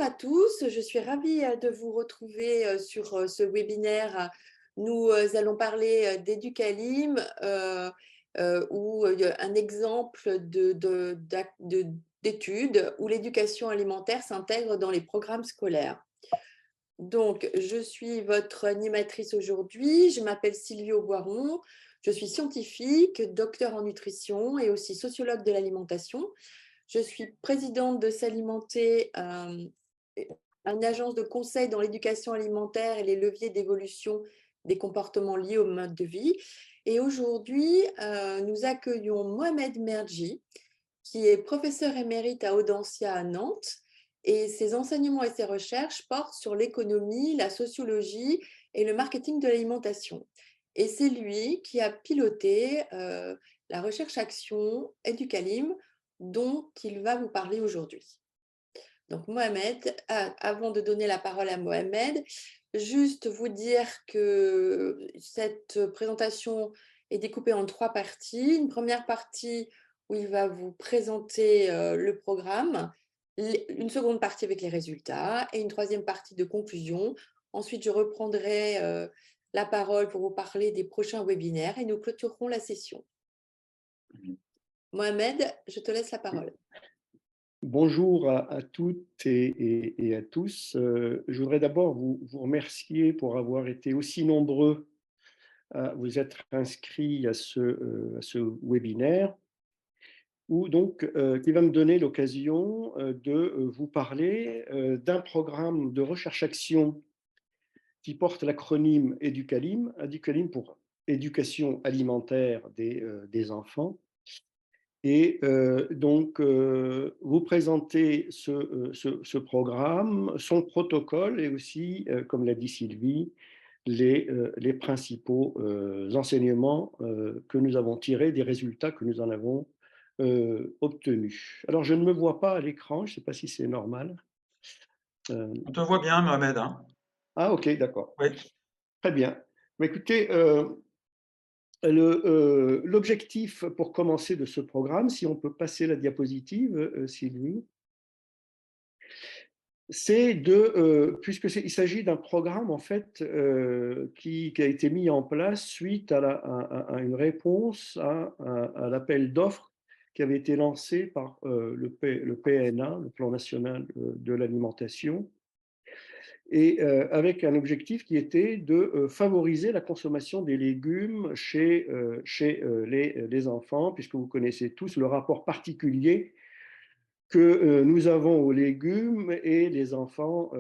Bonjour à tous, je suis ravie de vous retrouver sur ce webinaire. Nous allons parler d'Educalim ou un exemple d'étude où l'éducation alimentaire s'intègre dans les programmes scolaires. Donc, je suis votre animatrice aujourd'hui. Je m'appelle Sylvie Auboiron. Je suis scientifique, docteur en nutrition et aussi sociologue de l'alimentation. Je suis présidente de S'Alimenter, une agence de conseil dans l'éducation alimentaire et les leviers d'évolution des comportements liés au mode de vie. Et aujourd'hui, nous accueillons Mohamed Merji, qui est professeur émérite à Audencia à Nantes. Et ses enseignements et ses recherches portent sur l'économie, la sociologie et le marketing de l'alimentation. Et c'est lui qui a piloté la recherche-action Educalim, dont il va vous parler aujourd'hui. Donc Mohamed, avant de donner la parole à Mohamed, juste vous dire que cette présentation est découpée en 3 parties. Une première partie où il va vous présenter le programme, une seconde partie avec les résultats et une troisième partie de conclusion. Ensuite, je reprendrai la parole pour vous parler des prochains webinaires et nous clôturerons la session. Mohamed, je te laisse la parole. Bonjour à toutes et à tous. Je voudrais d'abord vous remercier pour avoir été aussi nombreux à vous être inscrits à ce webinaire, qui va me donner l'occasion de vous parler d'un programme de recherche-action qui porte l'acronyme Educalim, Educalim pour éducation alimentaire des enfants. Et vous présentez ce programme, son protocole et aussi, comme l'a dit Sylvie, les principaux enseignements que nous avons tirés des résultats que nous en avons obtenus. Alors, je ne me vois pas à l'écran, je ne sais pas si c'est normal. On te voit bien, Mohamed, hein? Ah, ok, d'accord. Oui. Très bien. Mais écoutez, l'objectif pour commencer de ce programme, si on peut passer la diapositive, Sylvie, c'est il s'agit d'un programme en fait qui a été mis en place suite à une réponse à l'appel d'offres qui avait été lancé par le PNA, le Plan national de l'alimentation, et avec un objectif qui était de favoriser la consommation des légumes chez les enfants, puisque vous connaissez tous le rapport particulier que nous avons aux légumes et les enfants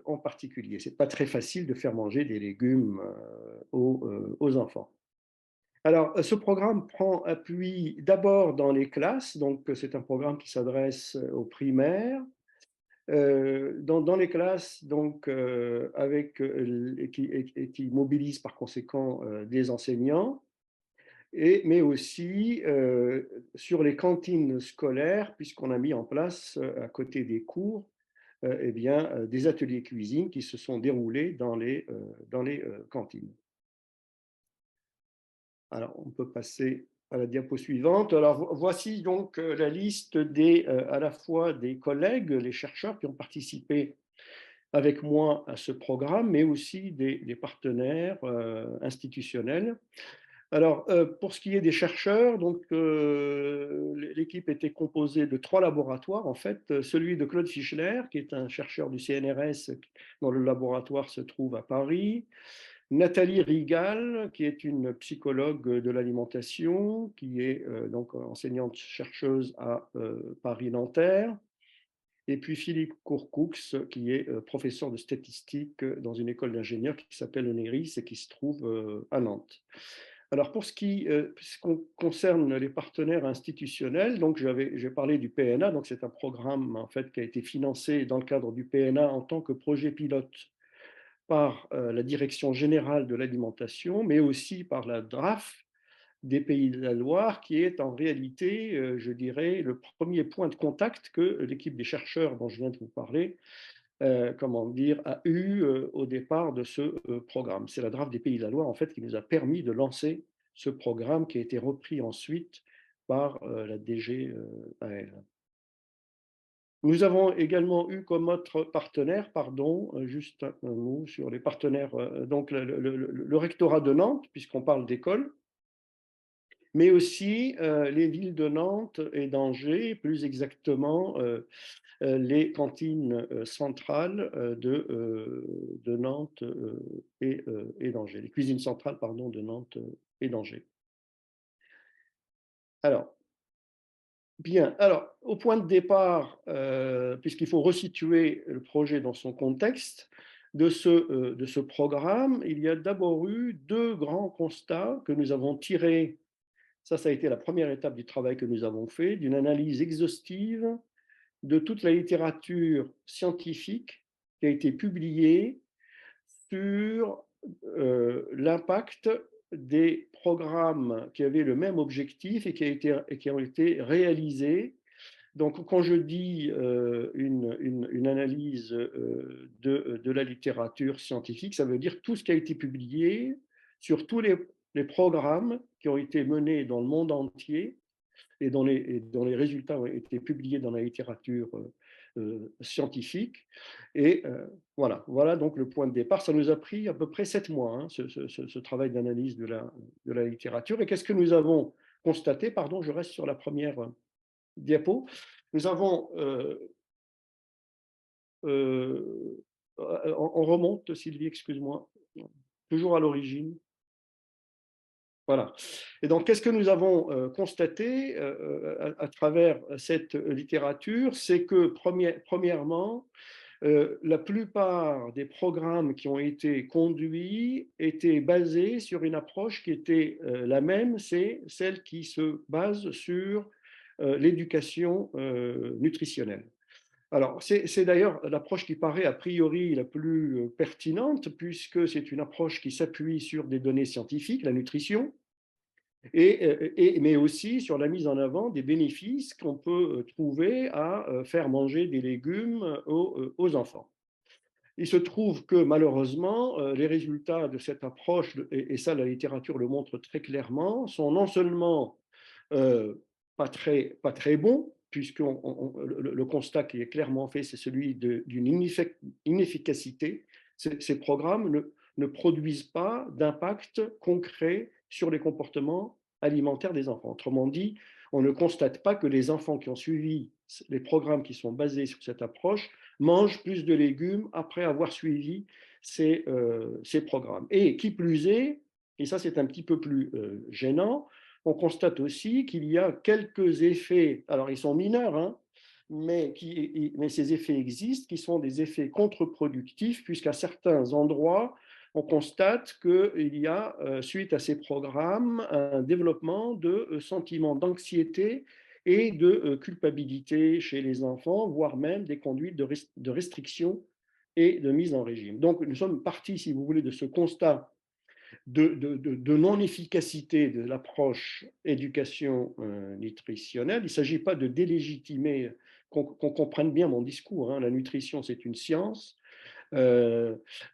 en particulier. Ce n'est pas très facile de faire manger des légumes aux enfants. Alors, ce programme prend appui d'abord dans les classes, donc c'est un programme qui s'adresse aux primaires, dans les classes, donc, qui mobilise par conséquent des enseignants, mais aussi sur les cantines scolaires, puisqu'on a mis en place, à côté des cours, des ateliers cuisine qui se sont déroulés dans les cantines. Alors, on peut passer à la diapo suivante. Alors, voici donc la liste à la fois des collègues, les chercheurs qui ont participé avec moi à ce programme, mais aussi des partenaires institutionnels. Alors, pour ce qui est des chercheurs, donc, l'équipe était composée de 3 laboratoires, en fait. Celui de Claude Fischler, qui est un chercheur du CNRS, dont le laboratoire se trouve à Paris. Nathalie Rigal, qui est une psychologue de l'alimentation, qui est donc enseignante-chercheuse à Paris-Nanterre. Et puis Philippe Courcoux, qui est professeur de statistique dans une école d'ingénieurs qui s'appelle l'ENERIS et qui se trouve à Nantes. Alors, pour ce qui concerne les partenaires institutionnels, donc j'ai parlé du PNA, donc c'est un programme en fait qui a été financé dans le cadre du PNA en tant que projet pilote par la Direction générale de l'alimentation, mais aussi par la DRAF des Pays de la Loire, qui est en réalité, je dirais, le premier point de contact que l'équipe des chercheurs dont je viens de vous parler, a eu au départ de ce programme. C'est la DRAF des Pays de la Loire, en fait, qui nous a permis de lancer ce programme qui a été repris ensuite par la DGAL. Nous avons également eu comme autre partenaire, pardon, juste un mot sur les partenaires, donc le rectorat de Nantes, puisqu'on parle d'école, mais aussi les villes de Nantes et d'Angers, plus exactement les cantines centrales de Nantes et d'Angers, les cuisines centrales, pardon, de Nantes et d'Angers. Alors, bien, alors, au point de départ, puisqu'il faut resituer le projet dans son contexte, de ce programme, il y a d'abord eu deux grands constats que nous avons tirés. Ça a été la première étape du travail que nous avons fait, d'une analyse exhaustive de toute la littérature scientifique qui a été publiée sur l'impact des programmes qui avaient le même objectif et qui ont été réalisés. Donc, quand je dis une analyse de la littérature scientifique, ça veut dire tout ce qui a été publié sur tous les programmes qui ont été menés dans le monde entier et dont les résultats ont été publiés dans la littérature scientifique. Et voilà donc le point de départ. Ça nous a pris à peu près 7 mois, hein, ce travail d'analyse de la littérature. Et qu'est-ce que nous avons constaté? Pardon, je reste sur la première diapo. Nous avons, on remonte, Sylvie, excuse-moi, toujours à l'origine. Voilà. Et donc, qu'est-ce que nous avons constaté à travers cette littérature? C'est que, premièrement, la plupart des programmes qui ont été conduits étaient basés sur une approche qui était la même, c'est celle qui se base sur l'éducation nutritionnelle. Alors, c'est d'ailleurs l'approche qui paraît a priori la plus pertinente, puisque c'est une approche qui s'appuie sur des données scientifiques, la nutrition, mais aussi sur la mise en avant des bénéfices qu'on peut trouver à faire manger des légumes aux enfants. Il se trouve que malheureusement, les résultats de cette approche, et ça la littérature le montre très clairement, sont non seulement euh, pas très bons, puisque le constat qui est clairement fait, c'est celui d'une inefficacité. Ces programmes ne produisent pas d'impact concret sur les comportements alimentaires des enfants. Autrement dit, on ne constate pas que les enfants qui ont suivi les programmes qui sont basés sur cette approche mangent plus de légumes après avoir suivi ces programmes. Et qui plus est, et ça c'est un petit peu plus gênant, on constate aussi qu'il y a quelques effets, alors ils sont mineurs, hein, mais ces effets existent, qui sont des effets contre-productifs, puisqu'à certains endroits, on constate qu'il y a, suite à ces programmes, un développement de sentiments d'anxiété et de culpabilité chez les enfants, voire même des conduites de restriction et de mise en régime. Donc, nous sommes partis, si vous voulez, de ce constat de non-efficacité de l'approche éducation nutritionnelle. Il ne s'agit pas de délégitimer, qu'on comprenne bien mon discours, hein. La nutrition, c'est une science. Il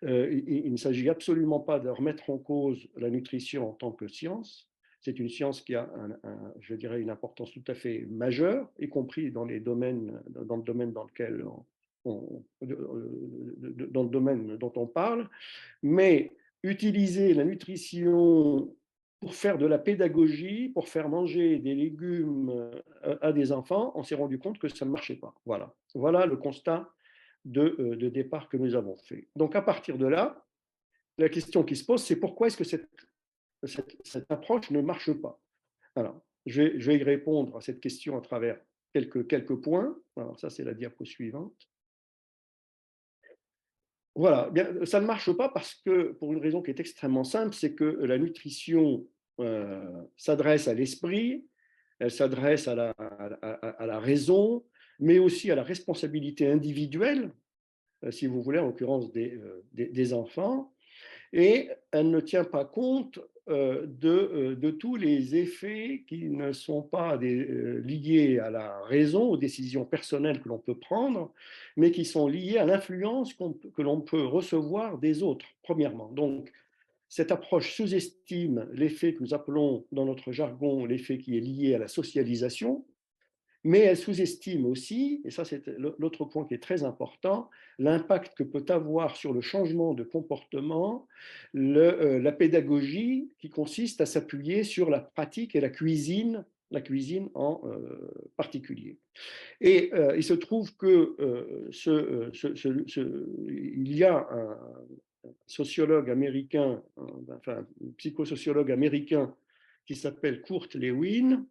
ne s'agit absolument pas de remettre en cause la nutrition en tant que science. C'est une science qui a, je dirais, une importance tout à fait majeure, y compris dans le domaine dans lequel dans le domaine dont on parle. Mais utiliser la nutrition pour faire de la pédagogie, pour faire manger des légumes à des enfants, on s'est rendu compte que ça ne marchait pas. Voilà le constat de départ que nous avons fait. Donc, à partir de là, la question qui se pose, c'est pourquoi est-ce que cette approche ne marche pas? Alors, je vais y répondre à cette question à travers quelques points. Alors, ça, c'est la diapo suivante. Voilà, bien, ça ne marche pas parce que, pour une raison qui est extrêmement simple, c'est que la nutrition s'adresse à l'esprit, elle s'adresse à la raison, mais aussi à la responsabilité individuelle, si vous voulez, en l'occurrence des enfants, et elle ne tient pas compte de tous les effets qui ne sont pas liés à la raison, aux décisions personnelles que l'on peut prendre, mais qui sont liés à l'influence que l'on peut recevoir des autres, premièrement. Donc, cette approche sous-estime l'effet que nous appelons dans notre jargon l'effet qui est lié à la socialisation, mais elle sous-estime aussi, et ça c'est l'autre point qui est très important, l'impact que peut avoir sur le changement de comportement la pédagogie qui consiste à s'appuyer sur la pratique et la cuisine en particulier. Et il se trouve que il y a un sociologue américain, enfin un psychosociologue américain qui s'appelle Kurt Lewin,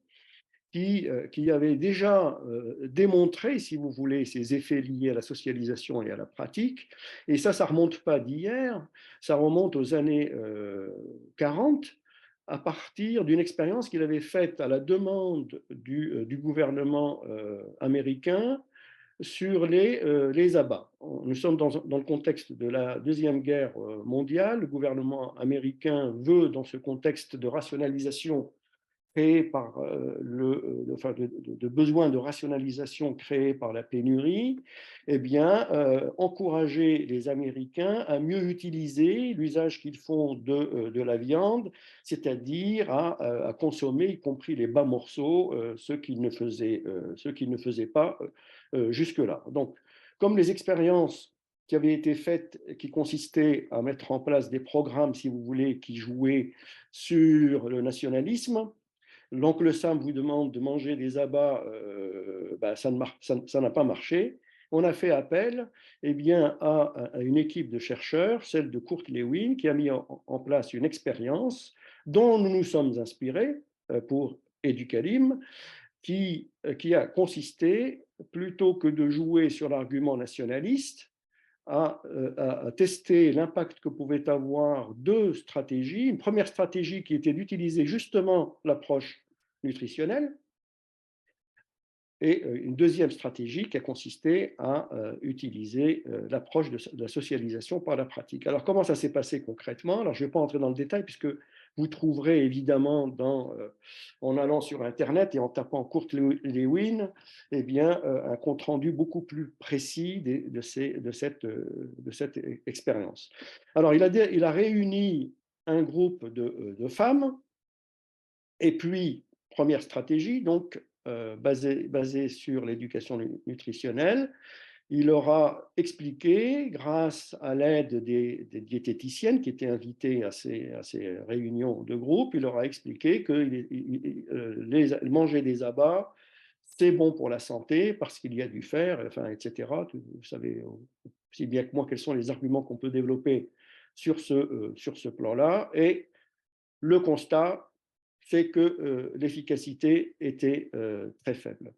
qui avait déjà démontré, si vous voulez, ces effets liés à la socialisation et à la pratique. Et ça ne remonte pas d'hier, ça remonte aux années 40, à partir d'une expérience qu'il avait faite à la demande du gouvernement américain sur les abats. Nous sommes dans le contexte de la Deuxième Guerre mondiale. Le gouvernement américain veut, dans ce contexte de rationalisation créé par enfin, de besoins de rationalisation créés par la pénurie, eh bien, encourager les Américains à mieux utiliser l'usage qu'ils font de la viande, c'est-à-dire à consommer, y compris les bas morceaux, ce qu'ils ne faisaient pas jusque-là. Donc, comme les expériences qui avaient été faites, qui consistaient à mettre en place des programmes, si vous voulez, qui jouaient sur le nationalisme, l'oncle Sam vous demande de manger des abats, ça n'a pas marché. On a fait appel eh bien, à une équipe de chercheurs, celle de Kurt Lewin, qui a mis en place une expérience dont nous nous sommes inspirés pour Educalim, qui a consisté, plutôt que de jouer sur l'argument nationaliste, à tester l'impact que pouvaient avoir deux stratégies. Une première stratégie qui était d'utiliser justement l'approche nutritionnelle, et une deuxième stratégie qui a consisté à utiliser l'approche de la socialisation par la pratique. Alors, comment ça s'est passé concrètement? Alors, je ne vais pas entrer dans le détail, puisque vous trouverez évidemment, en allant sur Internet et en tapant Kurt Lewin, eh bien, un compte-rendu beaucoup plus précis de cette expérience. Alors, il a réuni un groupe de femmes, et puis, première stratégie, donc basée sur l'éducation nutritionnelle, il leur a expliqué, grâce à l'aide des diététiciennes qui étaient invitées à ces réunions de groupe, il leur a expliqué que manger des abats, c'est bon pour la santé parce qu'il y a du fer, enfin, etc. Vous savez aussi bien que moi quels sont les arguments qu'on peut développer sur ce plan-là. Et le constat, c'est que l'efficacité était très faible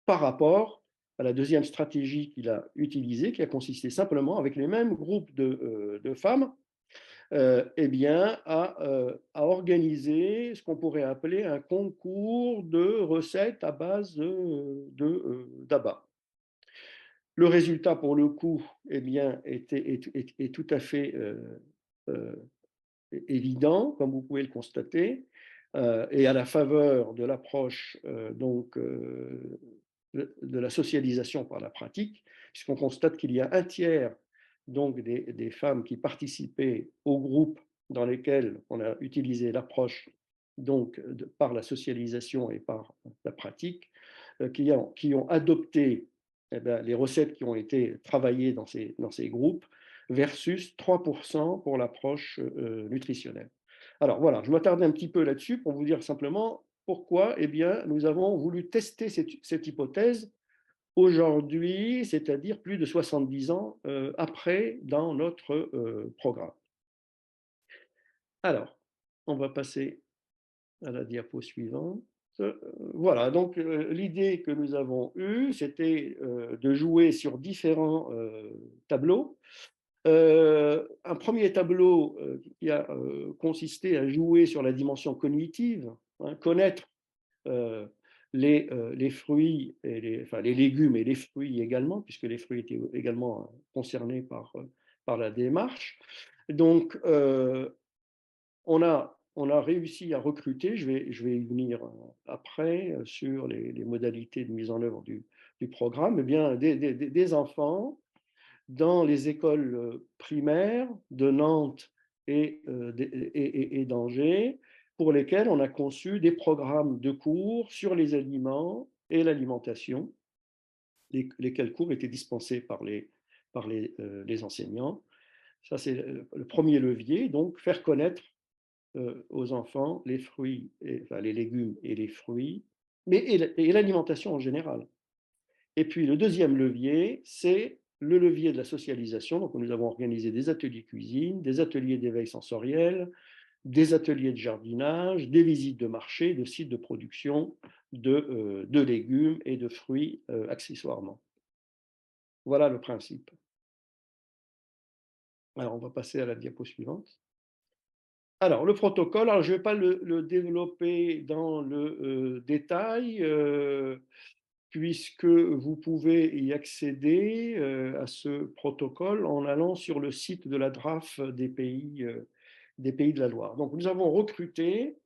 par rapport à la deuxième stratégie qu'il a utilisée, qui a consisté simplement, avec les mêmes groupes de femmes, eh bien, à organiser ce qu'on pourrait appeler un concours de recettes à base d'abats. Le résultat, pour le coup, eh bien, est tout à fait euh, évident, comme vous pouvez le constater, et à la faveur de l'approche de la socialisation par la pratique, puisqu'on constate qu'il y a un tiers donc des femmes qui participaient au groupe dans lesquels on a utilisé l'approche par la socialisation et par la pratique, qui ont adopté les recettes qui ont été travaillées dans ces groupes, versus 3% pour l'approche nutritionnelle. Alors voilà, je m'attarde un petit peu là-dessus pour vous dire simplement pourquoi eh bien, nous avons voulu tester cette hypothèse aujourd'hui, c'est-à-dire plus de 70 ans après, dans notre programme. Alors, on va passer à la diapo suivante. Voilà, donc l'idée que nous avons eue, c'était de jouer sur différents tableaux. Un premier tableau qui a consisté à jouer sur la dimension cognitive, hein, connaître les fruits, enfin, les légumes et les fruits également, puisque les fruits étaient également concernés par la démarche. Donc, on a réussi à recruter, je vais y venir après, sur les modalités de mise en œuvre du programme, eh bien, des enfants dans les écoles primaires de Nantes et d'Angers, pour lesquels on a conçu des programmes de cours sur les aliments et l'alimentation, lesquels cours étaient dispensés par les enseignants. Ça, c'est le premier levier, donc faire connaître aux enfants les fruits, enfin, les légumes et les fruits, mais et l'alimentation en général. Et puis le deuxième levier, c'est le levier de la socialisation. Donc nous avons organisé des ateliers cuisine, des ateliers d'éveil sensoriel, des ateliers de jardinage, des visites de marché, de sites de production de légumes et de fruits accessoirement. Voilà le principe. Alors on va passer à la diapo suivante. Alors le protocole, alors, je ne vais pas le développer dans le détail, puisque vous pouvez y accéder à ce protocole en allant sur le site de la DRAF des Pays de la Loire. Donc nous avons recruté,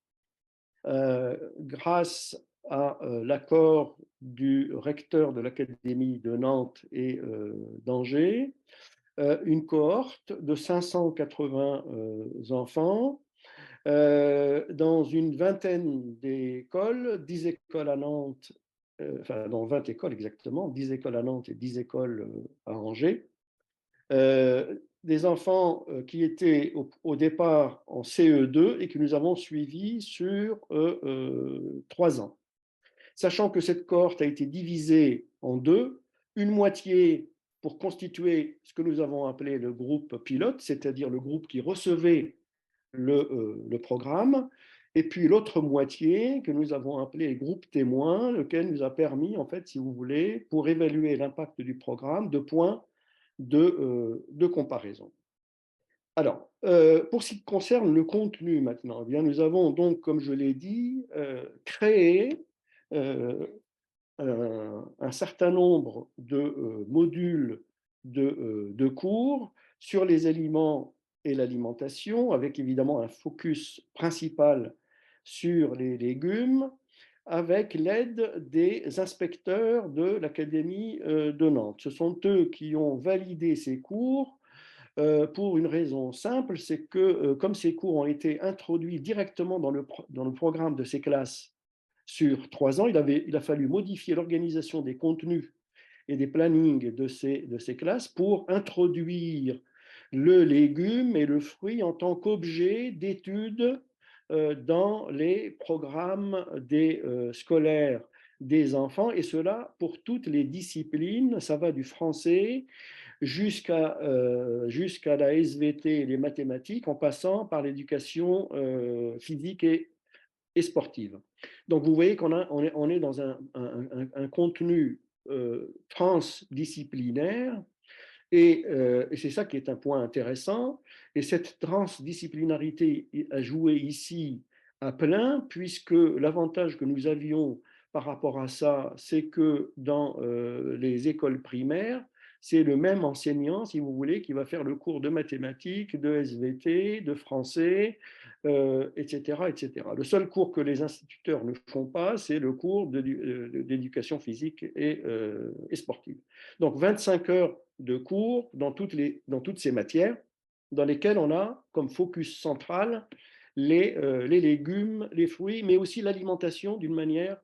grâce à l'accord du recteur de l'Académie de Nantes et d'Angers, une cohorte de 580 enfants dans une vingtaine d'écoles, 10 écoles à Nantes, enfin dans 20 écoles exactement, 10 écoles à Nantes et 10 écoles à Angers. Des enfants qui étaient au départ en CE2 et que nous avons suivis sur 3 ans. Sachant que cette cohorte a été divisée en deux, une moitié pour constituer ce que nous avons appelé le groupe pilote, c'est-à-dire le groupe qui recevait le programme, et puis l'autre moitié que nous avons appelé les groupes témoins, lequel nous a permis, en fait, si vous voulez, pour évaluer l'impact du programme, de points de comparaison. Alors, pour ce qui concerne le contenu maintenant, eh bien, nous avons donc, comme je l'ai dit, créé un certain nombre de modules de cours sur les aliments et l'alimentation, avec évidemment un focus principal sur les légumes, avec l'aide des inspecteurs de l'Académie de Nantes. Ce sont eux qui ont validé ces cours pour une raison simple, c'est que comme ces cours ont été introduits directement dans le programme de ces classes sur 3 ans, il a fallu modifier l'organisation des contenus et des plannings de ces classes pour introduire le légume et le fruit en tant qu'objet d'étude dans les programmes scolaires des enfants, et cela pour toutes les disciplines. Ça va du français jusqu'à la SVT et les mathématiques, en passant par l'éducation physique et sportive. Donc vous voyez on est dans un contenu transdisciplinaire, et c'est ça qui est un point intéressant. Et cette transdisciplinarité a joué ici à plein, puisque l'avantage que nous avions par rapport à ça, c'est que dans les écoles primaires, c'est le même enseignant, si vous voulez, qui va faire le cours de mathématiques, de SVT, de français, etc., etc. Le seul cours que les instituteurs ne font pas, c'est le cours d'éducation physique et sportive. Donc 25 heures de cours dans toutes ces matières, dans lesquelles on a comme focus central les légumes, les fruits, mais aussi l'alimentation d'une manière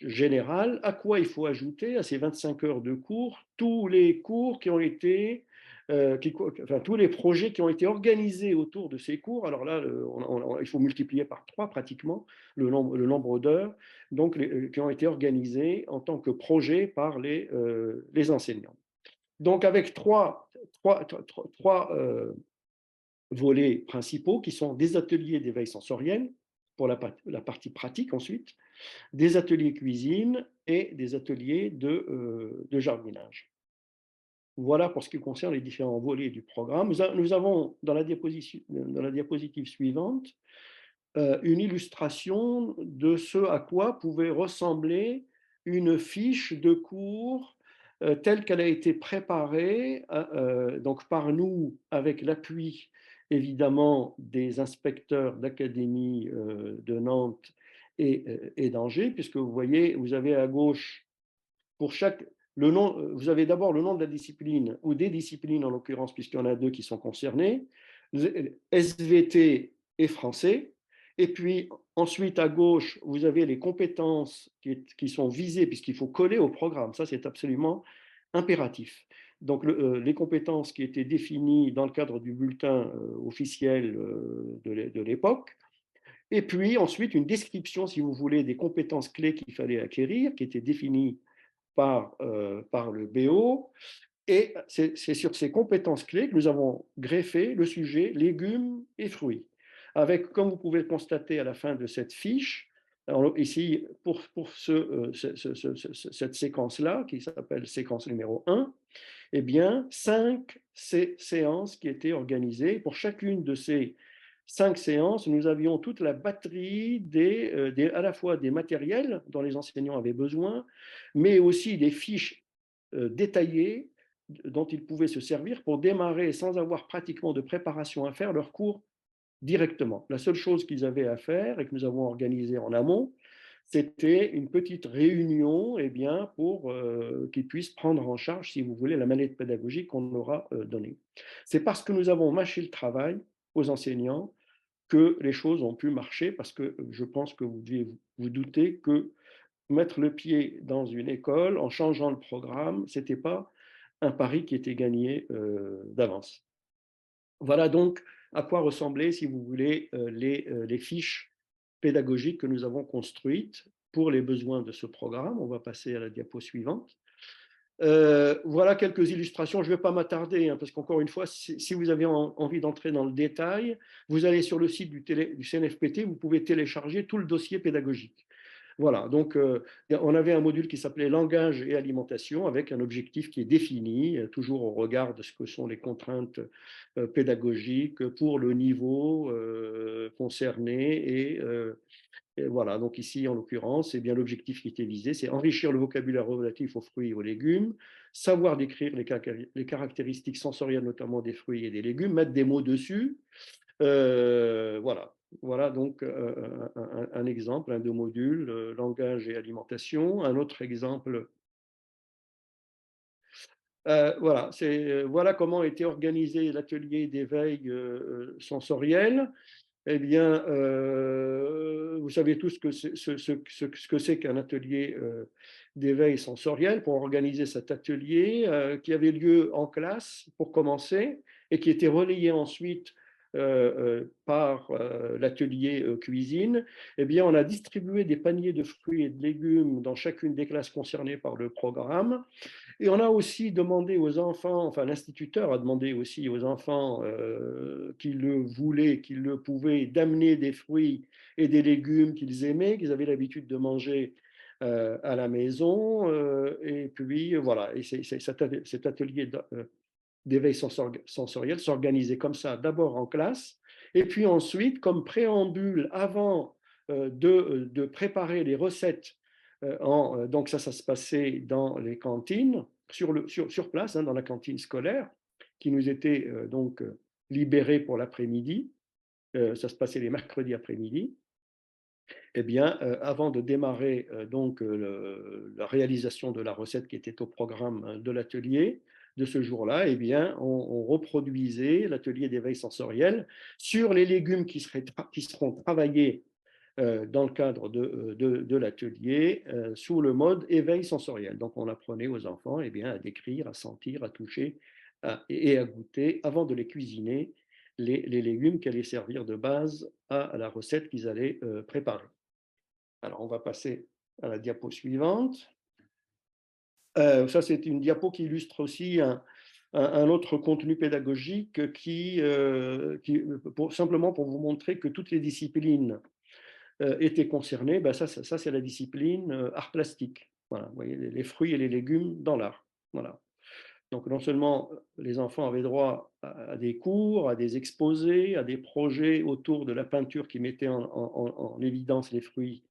générale. À quoi il faut ajouter à ces 25 heures de cours tous les cours qui ont été, enfin, tous les projets qui ont été organisés autour de ces cours. Alors là, il faut multiplier par 3 pratiquement le nombre d'heures, donc qui ont été organisés en tant que projet par les enseignants. Donc avec trois volets principaux qui sont des ateliers d'éveil sensoriel pour la partie pratique ensuite, des ateliers cuisine et des ateliers de jardinage. Voilà pour ce qui concerne les différents volets du programme. Nous avons dans la diapositive suivante une illustration de ce à quoi pouvait ressembler une fiche de cours telle qu'elle a été préparée donc par nous, avec l'appui évidemment des inspecteurs d'académie de Nantes et d'Angers, puisque vous voyez, vous avez à gauche pour chaque le nom, vous avez d'abord le nom de la discipline, ou des disciplines en l'occurrence, puisqu'il y en a 2 qui sont concernées, SVT et français. Et puis ensuite, à gauche, vous avez les compétences qui sont visées, puisqu'il faut coller au programme. Ça, c'est absolument impératif. Donc, les compétences qui étaient définies dans le cadre du bulletin officiel de l'époque. Et puis ensuite, une description, si vous voulez, des compétences clés qu'il fallait acquérir, qui étaient définies par le BO. Et c'est sur ces compétences clés que nous avons greffé le sujet légumes et fruits. Avec, comme vous pouvez le constater à la fin de cette fiche, alors ici, pour cette séquence-là, qui s'appelle séquence numéro 1, eh bien, 5 séances qui étaient organisées. Pour chacune de ces 5 séances, nous avions toute la batterie à la fois des matériels dont les enseignants avaient besoin, mais aussi des fiches détaillées dont ils pouvaient se servir pour démarrer sans avoir pratiquement de préparation à faire leur cours directement. La seule chose qu'ils avaient à faire et que nous avons organisée en amont, c'était une petite réunion pour qu'ils puissent prendre en charge, si vous voulez, la manette pédagogique qu'on leur a donnée. C'est parce que nous avons mâché le travail aux enseignants que les choses ont pu marcher, parce que je pense que vous devez vous douter que mettre le pied dans une école en changeant le programme, ce n'était pas un pari qui était gagné d'avance. Voilà donc à quoi ressemblaient, si vous voulez, les fiches pédagogiques que nous avons construites pour les besoins de ce programme. On va passer à la diapo suivante. Voilà quelques illustrations. Je ne vais pas m'attarder, parce qu'encore une fois, si vous avez envie d'entrer dans le détail, vous allez sur le site du CNFPT, vous pouvez télécharger tout le dossier pédagogique. Voilà, donc on avait un module qui s'appelait langage et alimentation avec un objectif qui est défini, toujours au regard de ce que sont les contraintes pédagogiques pour le niveau concerné. Et voilà, donc ici en l'occurrence, l'objectif qui était visé, c'est enrichir le vocabulaire relatif aux fruits et aux légumes, savoir décrire les caractéristiques sensorielles notamment des fruits et des légumes, mettre des mots dessus. Voilà. Voilà donc un exemple, un de modules, langage et alimentation. Un autre exemple, voilà comment était organisé l'atelier d'éveil sensoriel. Eh bien, vous savez tous ce que c'est qu'un atelier d'éveil sensoriel. Pour organiser cet atelier qui avait lieu en classe pour commencer et qui était relayé ensuite par l'atelier cuisine, eh bien, on a distribué des paniers de fruits et de légumes dans chacune des classes concernées par le programme. Et on a aussi demandé aux enfants, enfin l'instituteur a demandé aussi aux enfants qui le voulaient, qui le pouvaient, d'amener des fruits et des légumes qu'ils aimaient, qu'ils avaient l'habitude de manger à la maison. Et puis voilà, et cet atelier d'éveil sensoriel s'organisait comme ça, d'abord en classe, et puis ensuite, comme préambule, avant de préparer les recettes, donc ça se passait dans les cantines, sur place, dans la cantine scolaire, qui nous était donc libérée pour l'après-midi. Ça se passait les mercredis après-midi. Eh bien, avant de démarrer la réalisation de la recette qui était au programme de l'atelier de ce jour-là, eh bien, on reproduisait l'atelier d'éveil sensoriel sur les légumes qui seront travaillés dans le cadre de l'atelier sous le mode éveil sensoriel. Donc, on apprenait aux enfants à décrire, à sentir, à toucher et à goûter avant de les cuisiner les légumes qui allaient servir de base à la recette qu'ils allaient préparer. Alors, on va passer à la diapo suivante. Ça, c'est une diapo qui illustre aussi un autre contenu pédagogique simplement pour vous montrer que toutes les disciplines étaient concernées. Ça c'est la discipline art plastique. Voilà, vous voyez, les fruits et les légumes dans l'art. Voilà. Donc, non seulement les enfants avaient droit à des cours, à des exposés, à des projets autour de la peinture qui mettait en évidence les fruits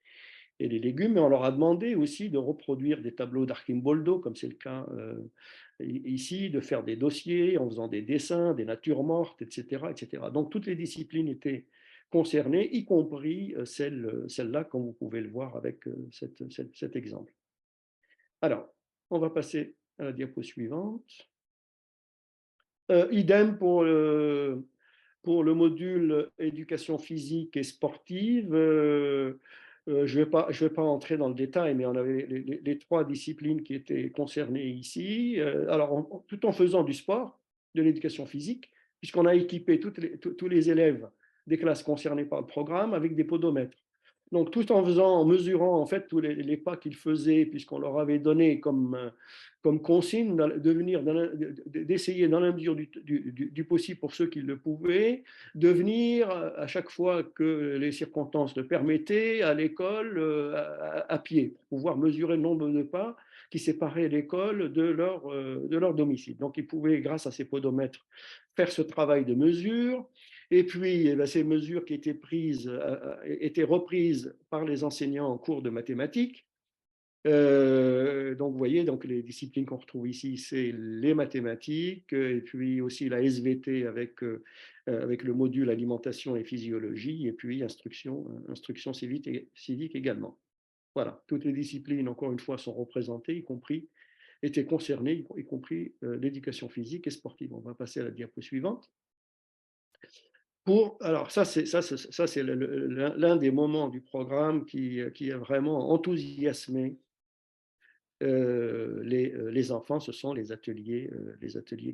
et les légumes, mais on leur a demandé aussi de reproduire des tableaux d'Archimboldo, comme c'est le cas ici, de faire des dossiers en faisant des dessins, des natures mortes, etc., etc. Donc toutes les disciplines étaient concernées, y compris celle-là, comme vous pouvez le voir avec cet exemple. Alors, on va passer à la diapo suivante. Idem pour pour le module éducation physique et sportive, je vais pas entrer dans le détail, mais on avait les trois disciplines qui étaient concernées ici. Alors, tout en faisant du sport, de l'éducation physique, puisqu'on a équipé tous les élèves des classes concernées par le programme avec des podomètres. Donc, tout en mesurant en fait tous les pas qu'ils faisaient, puisqu'on leur avait donné comme consigne d'essayer dans la mesure du possible pour ceux qui le pouvaient, de venir à chaque fois que les circonstances le permettaient à l'école à pied, pour pouvoir mesurer le nombre de pas qui séparaient l'école de leur domicile. Donc, ils pouvaient, grâce à ces podomètres, faire ce travail de mesure. Et puis, eh bien, ces mesures qui étaient prises étaient reprises par les enseignants en cours de mathématiques. Donc, vous voyez, donc, les disciplines qu'on retrouve ici, c'est les mathématiques, et puis aussi la SVT avec le module alimentation et physiologie, et puis instruction civique également. Voilà, toutes les disciplines, encore une fois, sont représentées, étaient concernées, y compris l'éducation physique et sportive. On va passer à la diapo suivante. Alors ça, c'est l'un des moments du programme qui a vraiment enthousiasmé les enfants, ce sont les ateliers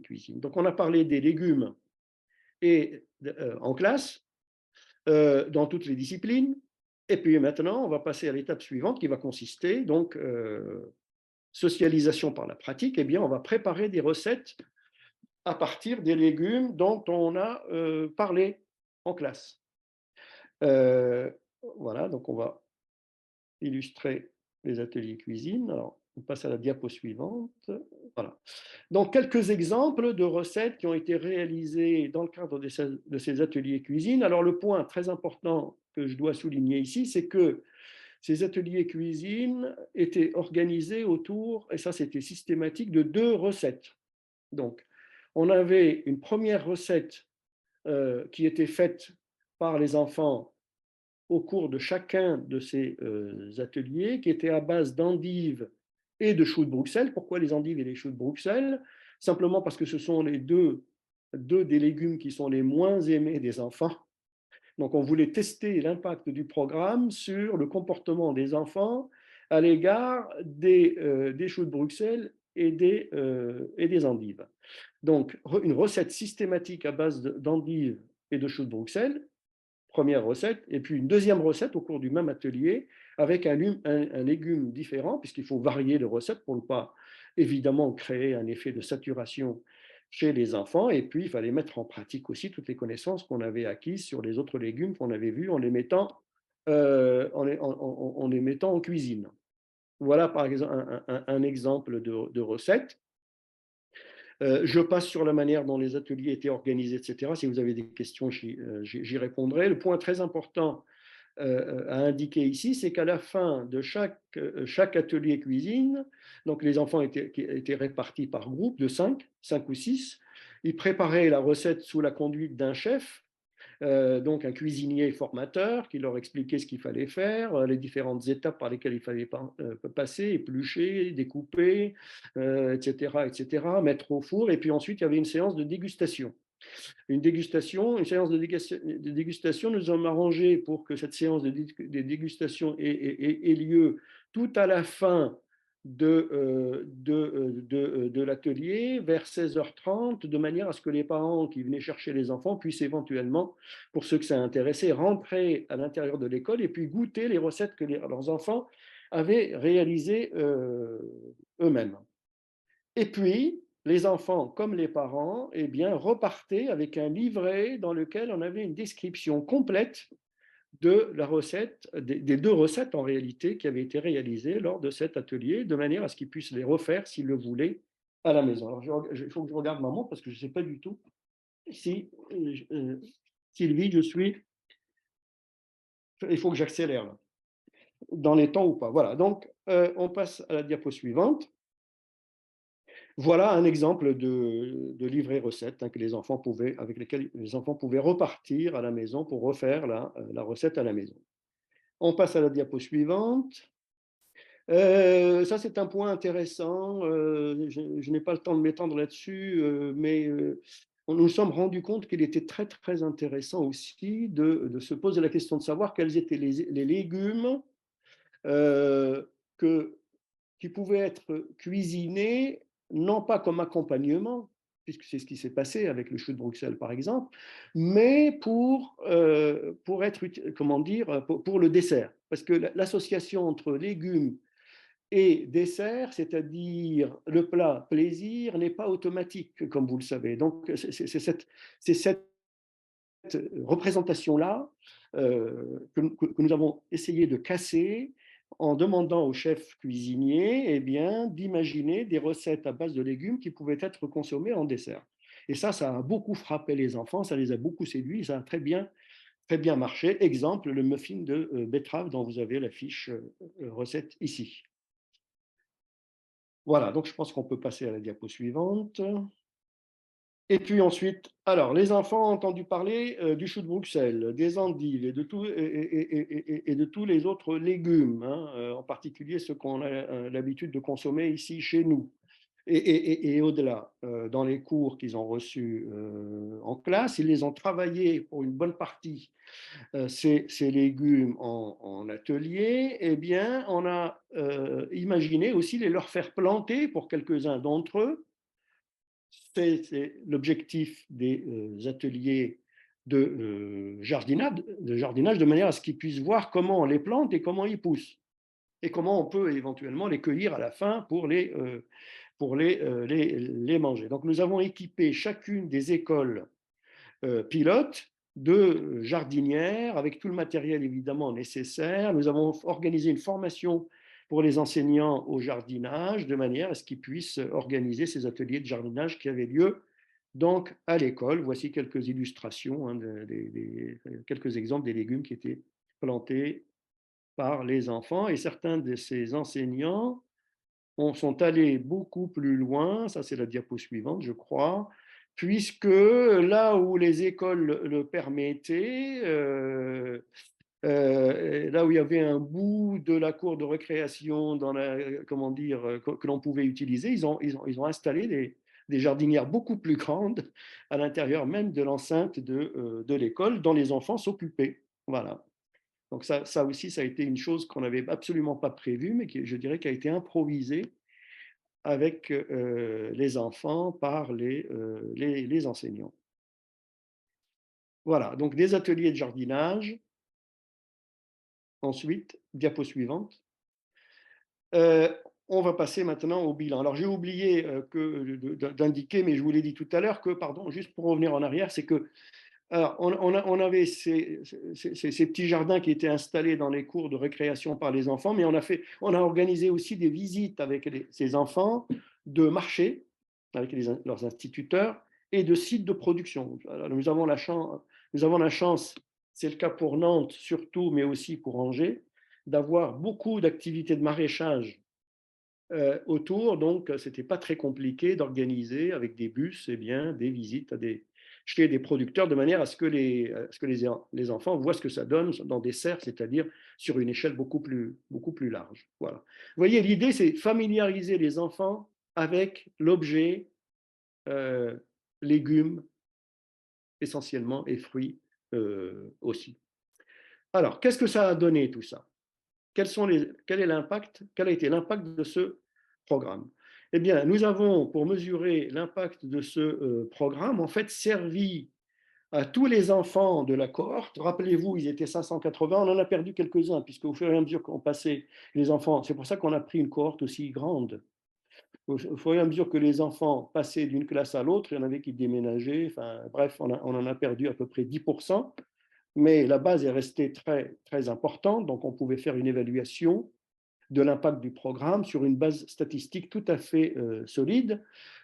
cuisine. Donc, on a parlé des légumes en classe, dans toutes les disciplines. Et puis maintenant, on va passer à l'étape suivante qui va consister, donc, socialisation par la pratique. Eh bien, on va préparer des recettes à partir des légumes dont on a parlé en classe. Voilà, donc on va illustrer les ateliers cuisine. Alors, on passe à la diapo suivante. Voilà. Donc, quelques exemples de recettes qui ont été réalisées dans le cadre de ces ateliers cuisine. Alors, le point très important que je dois souligner ici, c'est que ces ateliers cuisine étaient organisés autour, et ça c'était systématique, de 2 recettes. Donc, on avait une première recette qui était faite par les enfants au cours de chacun de ces ateliers, qui était à base d'endives et de choux de Bruxelles. Pourquoi les endives et les choux de Bruxelles? Simplement parce que ce sont les deux des légumes qui sont les moins aimés des enfants. Donc, on voulait tester l'impact du programme sur le comportement des enfants à l'égard des choux de Bruxelles et des endives. Donc, une recette systématique à base d'endives et de choux de Bruxelles, première recette, et puis une deuxième recette au cours du même atelier avec un légume différent, puisqu'il faut varier les recettes pour ne pas évidemment créer un effet de saturation chez les enfants. Et puis, il fallait mettre en pratique aussi toutes les connaissances qu'on avait acquises sur les autres légumes qu'on avait vus en les mettant en cuisine. Voilà par exemple un exemple de recette. Je passe sur la manière dont les ateliers étaient organisés, etc. Si vous avez des questions, j'y répondrai. Le point très important à indiquer ici, c'est qu'à la fin de chaque atelier cuisine, donc les enfants étaient répartis par groupe de 5 ou 6. Ils préparaient la recette sous la conduite d'un chef, donc un cuisinier formateur qui leur expliquait ce qu'il fallait faire, les différentes étapes par lesquelles il fallait passer, éplucher, découper, etc., mettre au four. Et puis ensuite, il y avait une séance de dégustation. Une séance de dégustation. Nous avons arrangé pour que cette séance de dégustation ait lieu tout à la fin de l'atelier, vers 16h30, de manière à ce que les parents qui venaient chercher les enfants puissent éventuellement, pour ceux que ça intéressait, rentrer à l'intérieur de l'école et puis goûter les recettes que leurs enfants avaient réalisées eux-mêmes. Et puis, les enfants comme les parents eh bien, repartaient avec un livret dans lequel on avait une description complète de la recette, des 2 recettes en réalité qui avaient été réalisées lors de cet atelier, de manière à ce qu'ils puissent les refaire s'ils le voulaient à la maison. Alors, il faut que je regarde ma montre parce que je ne sais pas du tout si, Sylvie, il faut que j'accélère là, dans les temps ou pas. Voilà, donc on passe à la diapo suivante. Voilà un exemple de livret recette avec lesquels les enfants pouvaient repartir à la maison pour refaire la recette à la maison. On passe à la diapo suivante. Ça, c'est un point intéressant. Je n'ai pas le temps de m'étendre là-dessus, mais nous nous sommes rendus compte qu'il était très, très intéressant aussi de se poser la question de savoir quels étaient les légumes euh, que qui pouvaient être cuisinés, non pas comme accompagnement, puisque c'est ce qui s'est passé avec le chou de Bruxelles, par exemple, mais pour être, comment dire, pour le dessert. Parce que l'association entre légumes et dessert, c'est-à-dire le plat plaisir, n'est pas automatique, comme vous le savez. Donc, c'est cette représentation-là que nous avons essayé de casser en demandant aux chefs cuisiniers d'imaginer des recettes à base de légumes qui pouvaient être consommées en dessert. Et ça a beaucoup frappé les enfants, ça les a beaucoup séduits, ça a très bien marché. Exemple, le muffin de betterave dont vous avez la fiche recette ici. Voilà, donc je pense qu'on peut passer à la diapo suivante. Et puis ensuite, alors, les enfants ont entendu parler du chou de Bruxelles, des endives et de tous les autres légumes, hein, en particulier ceux qu'on a l'habitude de consommer ici chez nous. Et au-delà, dans les cours qu'ils ont reçus en classe, ils les ont travaillés pour une bonne partie, ces légumes en atelier. Eh bien, on a imaginé aussi les leur faire planter pour quelques-uns d'entre eux. C'est l'objectif des ateliers de jardinage, de manière à ce qu'ils puissent voir comment on les plante et comment ils poussent, et comment on peut éventuellement les cueillir à la fin pour les manger. Donc nous avons équipé chacune des écoles pilotes de jardinières avec tout le matériel évidemment nécessaire. Nous avons organisé une formation pour les enseignants au jardinage de manière à ce qu'ils puissent organiser ces ateliers de jardinage qui avaient lieu donc à l'école. Voici quelques illustrations, hein, quelques exemples des légumes qui étaient plantés par les enfants, et certains de ces enseignants sont allés beaucoup plus loin, ça c'est la diapo suivante, je crois, puisque là où les écoles le permettaient, là où il y avait un bout de la cour de récréation comment dire, que l'on pouvait utiliser, ils ont installé des jardinières beaucoup plus grandes à l'intérieur même de l'enceinte de l'école dont les enfants s'occupaient. Voilà. Donc ça aussi, ça a été une chose qu'on n'avait absolument pas prévue, mais qui, je dirais, qui a été improvisée avec les enfants par les enseignants. Voilà, donc des ateliers de jardinage. Ensuite, diapo suivante. On va passer maintenant au bilan. Alors j'ai oublié d'indiquer, mais je vous l'ai dit tout à l'heure, que, pardon, juste pour revenir en arrière, c'est que alors, on avait ces petits jardins qui étaient installés dans les cours de récréation par les enfants, mais on a organisé aussi des visites avec ces enfants de marchés, avec leurs instituteurs, et de sites de production. Alors, nous avons la chance, c'est le cas pour Nantes surtout, mais aussi pour Angers, d'avoir beaucoup d'activités de maraîchage autour, donc ce n'était pas très compliqué d'organiser avec des bus des visites chez des producteurs de manière à ce que les enfants voient ce que ça donne dans des serres, c'est-à-dire sur une échelle beaucoup plus large. Voilà. Vous voyez, l'idée, c'est familiariser les enfants avec l'objet légumes essentiellement et fruits aussi. Alors, qu'est-ce que ça a donné tout ça? Quel a été l'impact de ce programme? Eh bien, nous avons, pour mesurer l'impact de ce programme, en fait, servi à tous les enfants de la cohorte. Rappelez-vous, ils étaient 580, on en a perdu quelques-uns, puisque au fur et à mesure qu'on passait les enfants, c'est pour ça qu'on a pris une cohorte aussi grande. Au fur et à mesure que les enfants passaient d'une classe à l'autre, il y en avait qui déménageaient, enfin, bref, on en a perdu à peu près 10%. Mais la base est restée très, très importante, donc on pouvait faire une évaluation de l'impact du programme sur une base statistique tout à fait solide,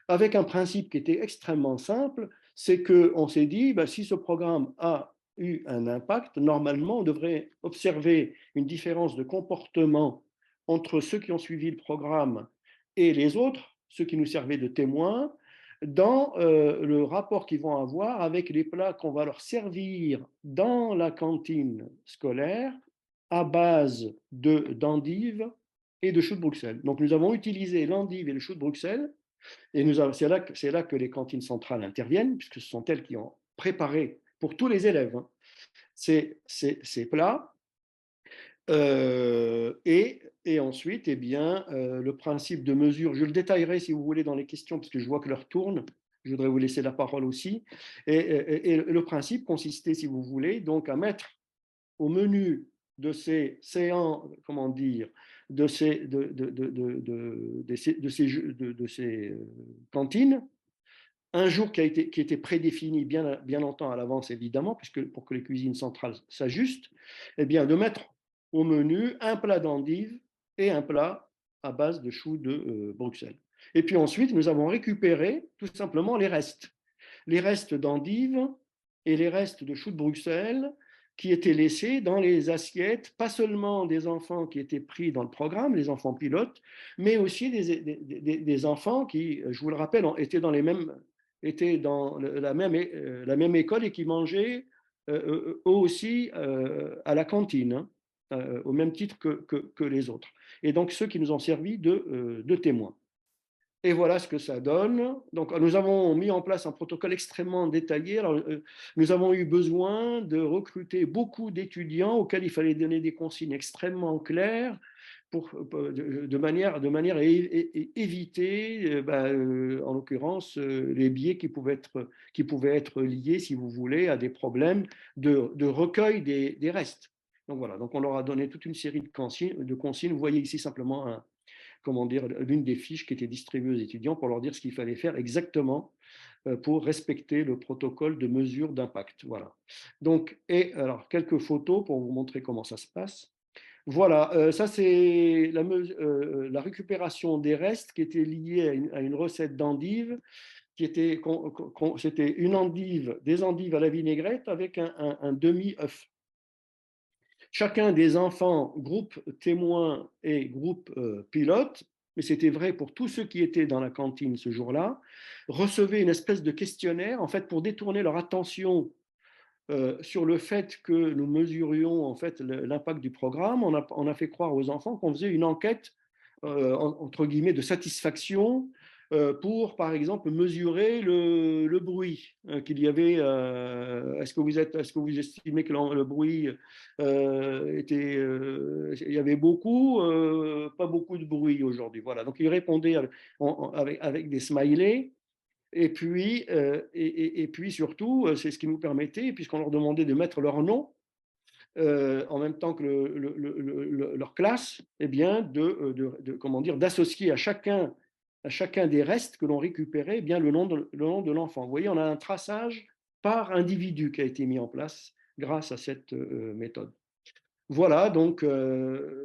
avec un principe qui était extrêmement simple, c'est qu'on s'est dit, si ce programme a eu un impact, normalement, on devrait observer une différence de comportement entre ceux qui ont suivi le programme et les autres, ceux qui nous servaient de témoins, dans le rapport qu'ils vont avoir avec les plats qu'on va leur servir dans la cantine scolaire à base d'endives et de chou de Bruxelles. Donc nous avons utilisé l'endive et le chou de Bruxelles Et c'est là que les cantines centrales interviennent, puisque ce sont elles qui ont préparé pour tous les élèves, hein, ces plats. Et ensuite, eh bien, le principe de mesure, je le détaillerai si vous voulez dans les questions, parce que je vois que l'heure tourne. Je voudrais vous laisser la parole aussi. Et le principe consistait, si vous voulez, donc à mettre au menu de ces séances, comment dire, de ces cantines, un jour qui était prédéfini bien longtemps à l'avance, évidemment, puisque pour que les cuisines centrales s'ajustent, eh bien, de mettre au menu un plat d'endives et un plat à base de choux de Bruxelles. Et puis ensuite, nous avons récupéré tout simplement les restes d'endives et les restes de choux de Bruxelles qui étaient laissés dans les assiettes, pas seulement des enfants qui étaient pris dans le programme, les enfants pilotes, mais aussi des enfants qui, je vous le rappelle, étaient dans la même école et qui mangeaient eux aussi à la cantine, hein, au même titre que les autres. Et donc ceux qui nous ont servi de témoins. Et voilà ce que ça donne. Donc, nous avons mis en place un protocole extrêmement détaillé. Alors, nous avons eu besoin de recruter beaucoup d'étudiants auxquels il fallait donner des consignes extrêmement claires de manière à éviter, en l'occurrence, les biais qui pouvaient être liés, si vous voulez, à des problèmes de recueil des restes. Donc voilà, donc on leur a donné toute une série de consignes. Vous voyez ici simplement comment dire, l'une des fiches qui était distribuée aux étudiants pour leur dire ce qu'il fallait faire exactement pour respecter le protocole de mesure d'impact. Voilà. Donc, et alors, quelques photos pour vous montrer comment ça se passe. Voilà, ça c'est la récupération des restes qui était liée à une recette d'endives c'était des endives à la vinaigrette avec un demi-œuf. Chacun des enfants, groupe témoin et groupe pilote, mais c'était vrai pour tous ceux qui étaient dans la cantine ce jour-là, recevaient une espèce de questionnaire en fait pour détourner leur attention sur le fait que nous mesurions en fait l'impact du programme. On a fait croire aux enfants qu'on faisait une enquête entre guillemets de satisfaction pour, par exemple, mesurer le bruit qu'il y avait. Est-ce que vous estimez que le bruit était, il y avait beaucoup, pas beaucoup de bruit aujourd'hui. Voilà. Donc ils répondaient avec des smileys. Et puis surtout, c'est ce qui nous permettait, puisqu'on leur demandait de mettre leur nom en même temps que leur classe, eh bien comment dire, d'associer à chacun des restes que l'on récupérait, eh bien le nom de l'enfant. Vous voyez, on a un traçage par individu qui a été mis en place grâce à cette méthode. Voilà donc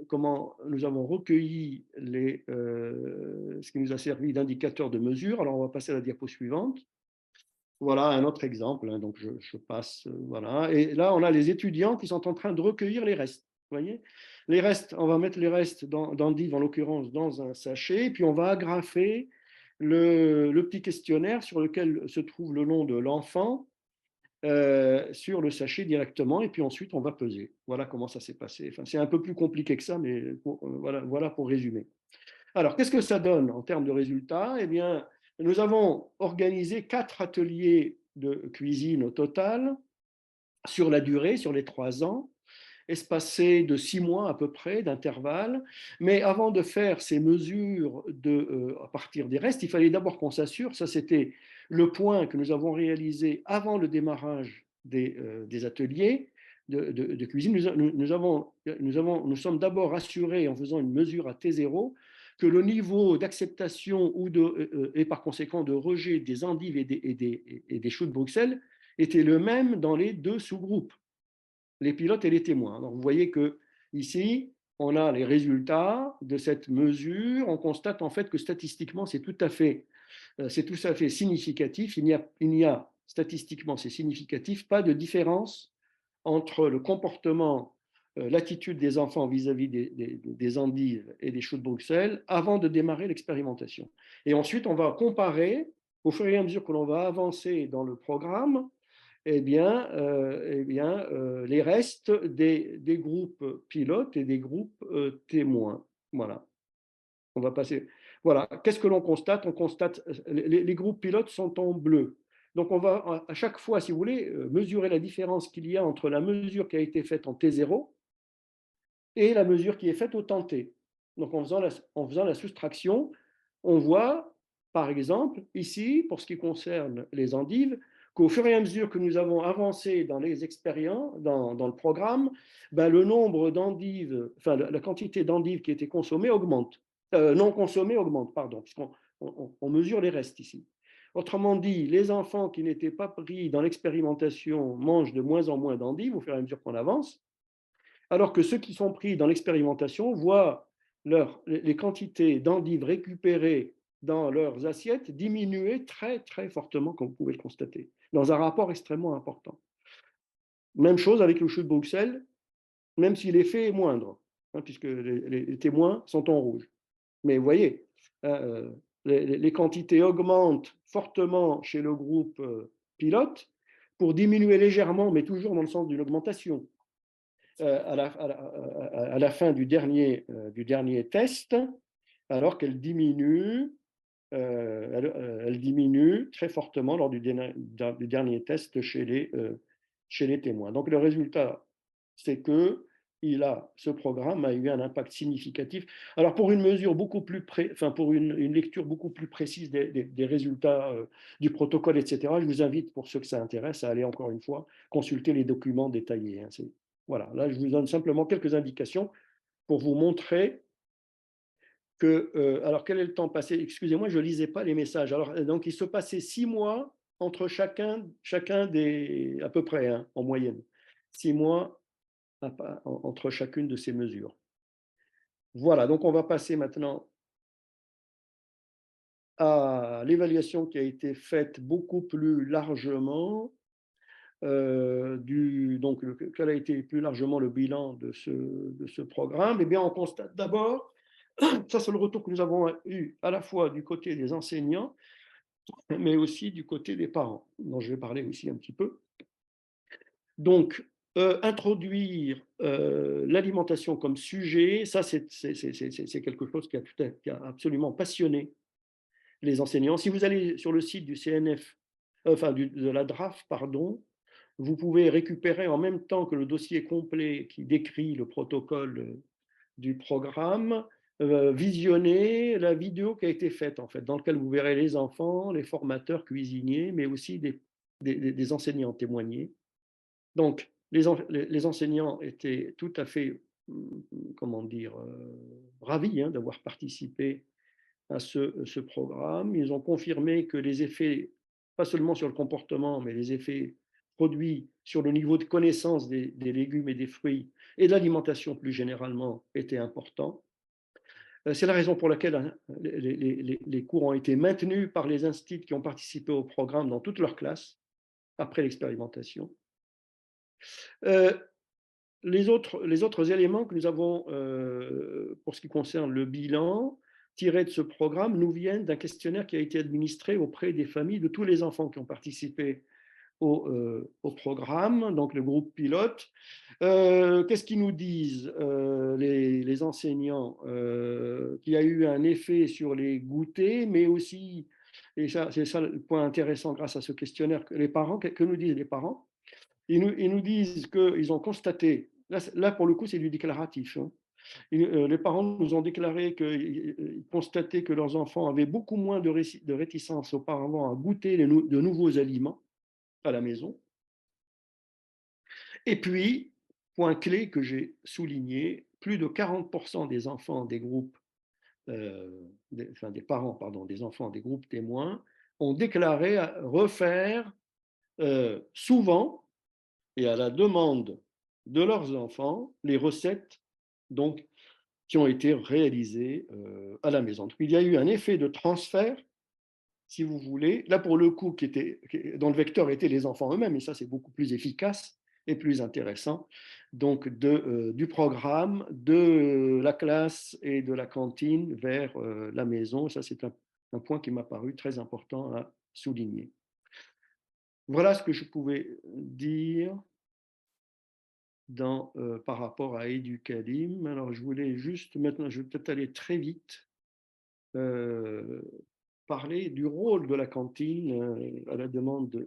comment nous avons recueilli ce qui nous a servi d'indicateur de mesure. Alors on va passer à la diapo suivante. Voilà un autre exemple, hein, donc je passe, voilà. Et là, on a les étudiants qui sont en train de recueillir les restes. Vous voyez, les restes, on va mettre les restes d'endives, en l'occurrence, dans un sachet, puis on va agrafer le petit questionnaire sur lequel se trouve le nom de l'enfant sur le sachet directement, et puis ensuite on va peser. Voilà comment ça s'est passé. Enfin, c'est un peu plus compliqué que ça, mais voilà pour résumer. Alors, qu'est-ce que ça donne en termes de résultats? Eh bien, nous avons organisé 4 ateliers de cuisine au total sur la durée, sur les 3 ans, espacés de 6 mois à peu près d'intervalle. Mais avant de faire ces mesures à partir des restes, il fallait d'abord qu'on s'assure, ça c'était le point que nous avons réalisé avant le démarrage des ateliers de cuisine. Nous sommes d'abord assurés en faisant une mesure à T0 que le niveau d'acceptation et par conséquent de rejet des endives et des choux de Bruxelles était le même dans les 2 sous-groupes, les pilotes et les témoins. Donc vous voyez que ici, on a les résultats de cette mesure. On constate en fait que statistiquement, c'est tout à fait significatif. Il n'y a statistiquement, c'est significatif, pas de différence entre le comportement, l'attitude des enfants vis-à-vis des endives et des choux de Bruxelles avant de démarrer l'expérimentation. Et ensuite, on va comparer, au fur et à mesure que l'on va avancer dans le programme, les restes des groupes pilotes et des groupes témoins. Voilà. On va passer. Voilà. Qu'est-ce que l'on constate? On constate, les groupes pilotes sont en bleu. Donc, on va à chaque fois, si vous voulez, mesurer la différence qu'il y a entre la mesure qui a été faite en T0 et la mesure qui est faite au temps T. Donc, en faisant la soustraction, on voit, par exemple, ici, pour ce qui concerne les endives, qu'au fur et à mesure que nous avons avancé dans les expériences, dans le programme, ben, le nombre d'endives, enfin la quantité d'endives qui étaient consommées augmente. Non consommées augmente, pardon, puisqu'on on mesure les restes ici. Autrement dit, les enfants qui n'étaient pas pris dans l'expérimentation mangent de moins en moins d'endives au fur et à mesure qu'on avance, alors que ceux qui sont pris dans l'expérimentation voient les quantités d'endives récupérées dans leurs assiettes diminuer très, très fortement, comme vous pouvez le constater, dans un rapport extrêmement important. Même chose avec le chou de Bruxelles, même si l'effet est moindre, hein, puisque les témoins sont en rouge. Mais vous voyez, hein, les quantités augmentent fortement chez le groupe pilote pour diminuer légèrement, mais toujours dans le sens d'une augmentation, à la fin du dernier test, alors qu'elle diminue, elle diminue très fortement lors du dernier test chez les témoins. Donc le résultat, c'est que ce programme a eu un impact significatif. Alors pour une mesure beaucoup plus enfin pour une lecture beaucoup plus précise des résultats du protocole, etc., je vous invite, pour ceux que ça intéresse, à aller encore une fois consulter les documents détaillés, hein. Voilà, là je vous donne simplement quelques indications pour vous montrer que, alors quel est le temps passé? Excusez-moi, je ne lisais pas les messages. Alors, donc il se passait 6 mois entre chacun des, à peu près, hein, en moyenne, 6 mois entre chacune de ces mesures. Voilà, donc on va passer maintenant à l'évaluation qui a été faite beaucoup plus largement, donc quel a été plus largement le bilan de ce programme. Eh bien, on constate d'abord, ça c'est le retour que nous avons eu à la fois du côté des enseignants, mais aussi du côté des parents, dont je vais parler aussi un petit peu. Donc, introduire l'alimentation comme sujet, ça c'est quelque chose qui a absolument passionné les enseignants. Si vous allez sur le site du CNF, enfin de la DRAF, pardon, vous pouvez récupérer en même temps que le dossier complet qui décrit le protocole du programme, visionner la vidéo qui a été faite, en fait, dans laquelle vous verrez les enfants, les formateurs, cuisiniers, mais aussi des enseignants témoigner. Donc, les enseignants étaient tout à fait, comment dire, ravis, hein, d'avoir participé à ce programme. Ils ont confirmé que les effets, pas seulement sur le comportement, mais les effets produits sur le niveau de connaissance des légumes et des fruits et de l'alimentation plus généralement étaient importants. C'est la raison pour laquelle, hein, les cours ont été maintenus par les instituts qui ont participé au programme dans toutes leurs classes après l'expérimentation. Les autres éléments que nous avons, pour ce qui concerne le bilan, tirés de ce programme, nous viennent d'un questionnaire qui a été administré auprès des familles de tous les enfants qui ont participé au programme, donc le groupe pilote. Qu'est-ce qu'ils nous disent, les enseignants? Qu'il y a eu un effet sur les goûters, mais aussi, et c'est ça le point intéressant grâce à ce questionnaire, que les parents, que nous disent les parents? Ils nous disent qu'ils ont constaté, là pour le coup c'est du déclaratif, hein. Les parents nous ont déclaré qu'ils constataient que leurs enfants avaient beaucoup moins de réticence auparavant à goûter de nouveaux aliments à la maison. Et puis, point clé que j'ai souligné, plus de 40% des enfants des groupes, des parents, pardon, des enfants des groupes témoins ont déclaré refaire souvent et à la demande de leurs enfants les recettes, donc, qui ont été réalisées à la maison. Donc, il y a eu un effet de transfert, si vous voulez, là pour le coup, dont le vecteur était les enfants eux-mêmes, et ça c'est beaucoup plus efficace et plus intéressant, donc du programme, de la classe et de la cantine vers la maison. Ça c'est un point qui m'a paru très important à souligner. Voilà ce que je pouvais dire par rapport à Educalim. Alors je voulais juste, maintenant je vais peut-être aller très vite, parler du rôle de la cantine à la demande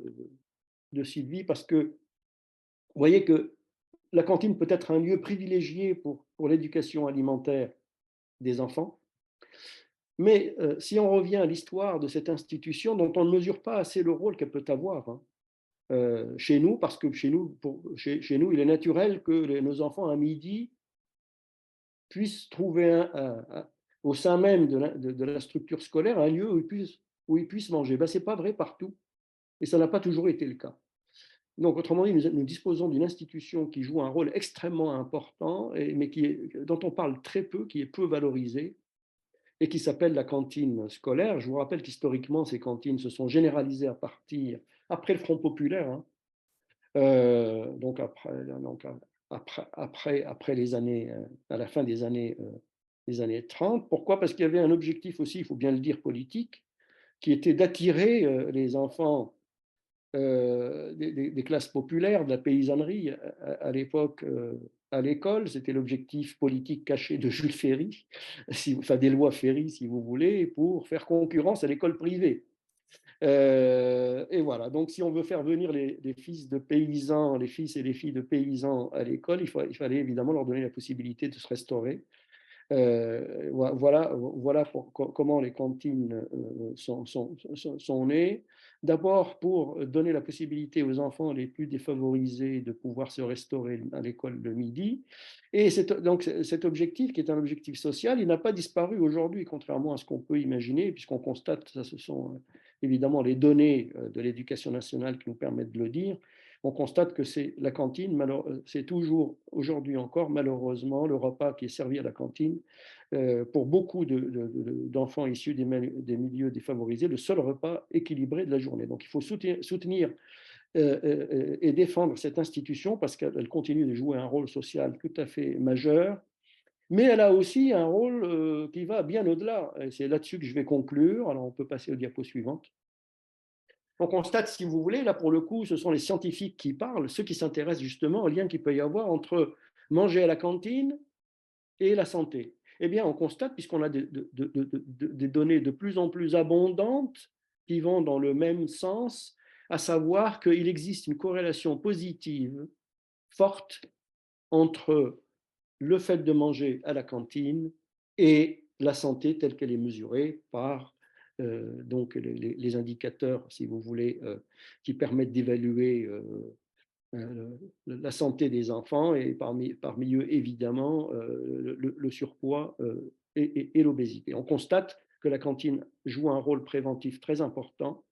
de Sylvie, parce que vous voyez que la cantine peut être un lieu privilégié pour l'éducation alimentaire des enfants. Mais si on revient à l'histoire de cette institution dont on ne mesure pas assez le rôle qu'elle peut avoir, hein, chez nous, parce que chez nous, il est naturel que nos enfants à midi puissent trouver au sein même de la structure scolaire un lieu où ils puissent manger. Ben, ce n'est pas vrai partout, et ça n'a pas toujours été le cas. Donc, autrement dit, nous disposons d'une institution qui joue un rôle extrêmement important, mais dont on parle très peu, qui est peu valorisée, et qui s'appelle la cantine scolaire. Je vous rappelle qu'historiquement, ces cantines se sont généralisées à partir, après le Front populaire, hein, donc après les années, à la fin des années 30. Pourquoi? Parce qu'il y avait un objectif aussi, il faut bien le dire, politique, qui était d'attirer les enfants des classes populaires, de la paysannerie à l'époque à l'école. C'était l'objectif politique caché de Jules Ferry, enfin des lois Ferry si vous voulez, pour faire concurrence à l'école privée. Et voilà, donc si on veut faire venir les fils de paysans, les fils et les filles de paysans à l'école, il fallait évidemment leur donner la possibilité de se restaurer. Voilà comment les cantines sont nées. D'abord pour donner la possibilité aux enfants les plus défavorisés de pouvoir se restaurer à l'école le midi. Et donc cet objectif, qui est un objectif social, il n'a pas disparu aujourd'hui, contrairement à ce qu'on peut imaginer, puisqu'on constate, ça ce sont évidemment les données de l'éducation nationale qui nous permettent de le dire. On constate que c'est la cantine, c'est toujours aujourd'hui encore malheureusement le repas qui est servi à la cantine pour beaucoup d'enfants issus des milieux défavorisés, le seul repas équilibré de la journée. Donc il faut soutenir et défendre cette institution parce qu'elle continue de jouer un rôle social tout à fait majeur, mais elle a aussi un rôle qui va bien au-delà. Et c'est là-dessus que je vais conclure. Alors on peut passer aux diapos suivantes. On constate, si vous voulez, là pour le coup, ce sont les scientifiques qui parlent, ceux qui s'intéressent justement au lien qu'il peut y avoir entre manger à la cantine et la santé. Eh bien, on constate, puisqu'on a des données de plus en plus abondantes qui vont dans le même sens, à savoir qu'il existe une corrélation positive forte entre le fait de manger à la cantine et la santé telle qu'elle est mesurée par donc les indicateurs, si vous voulez, qui permettent d'évaluer la santé des enfants, et parmi eux, évidemment, le surpoids et l'obésité. On constate que la cantine joue un rôle préventif très important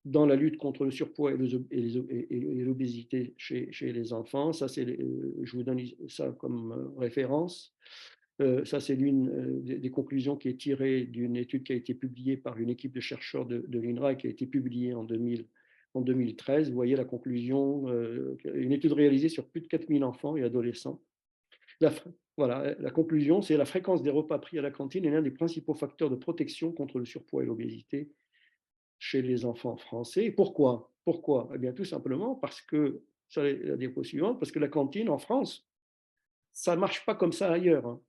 dans la lutte contre le surpoids et l'obésité chez les enfants. Ça, je vous donne ça comme référence. Ça, c'est l'une des conclusions qui est tirée d'une étude qui a été publiée par une équipe de chercheurs de l'INRA et qui a été publiée en 2013. Vous voyez la conclusion, une étude réalisée sur plus de 4000 enfants et adolescents. La conclusion, c'est la fréquence des repas pris à la cantine est l'un des principaux facteurs de protection contre le surpoids et l'obésité chez les enfants français. Pourquoi? Eh bien, tout simplement parce que, sur la diapo suivante, parce que la cantine en France, ça ne marche pas comme ça ailleurs, hein.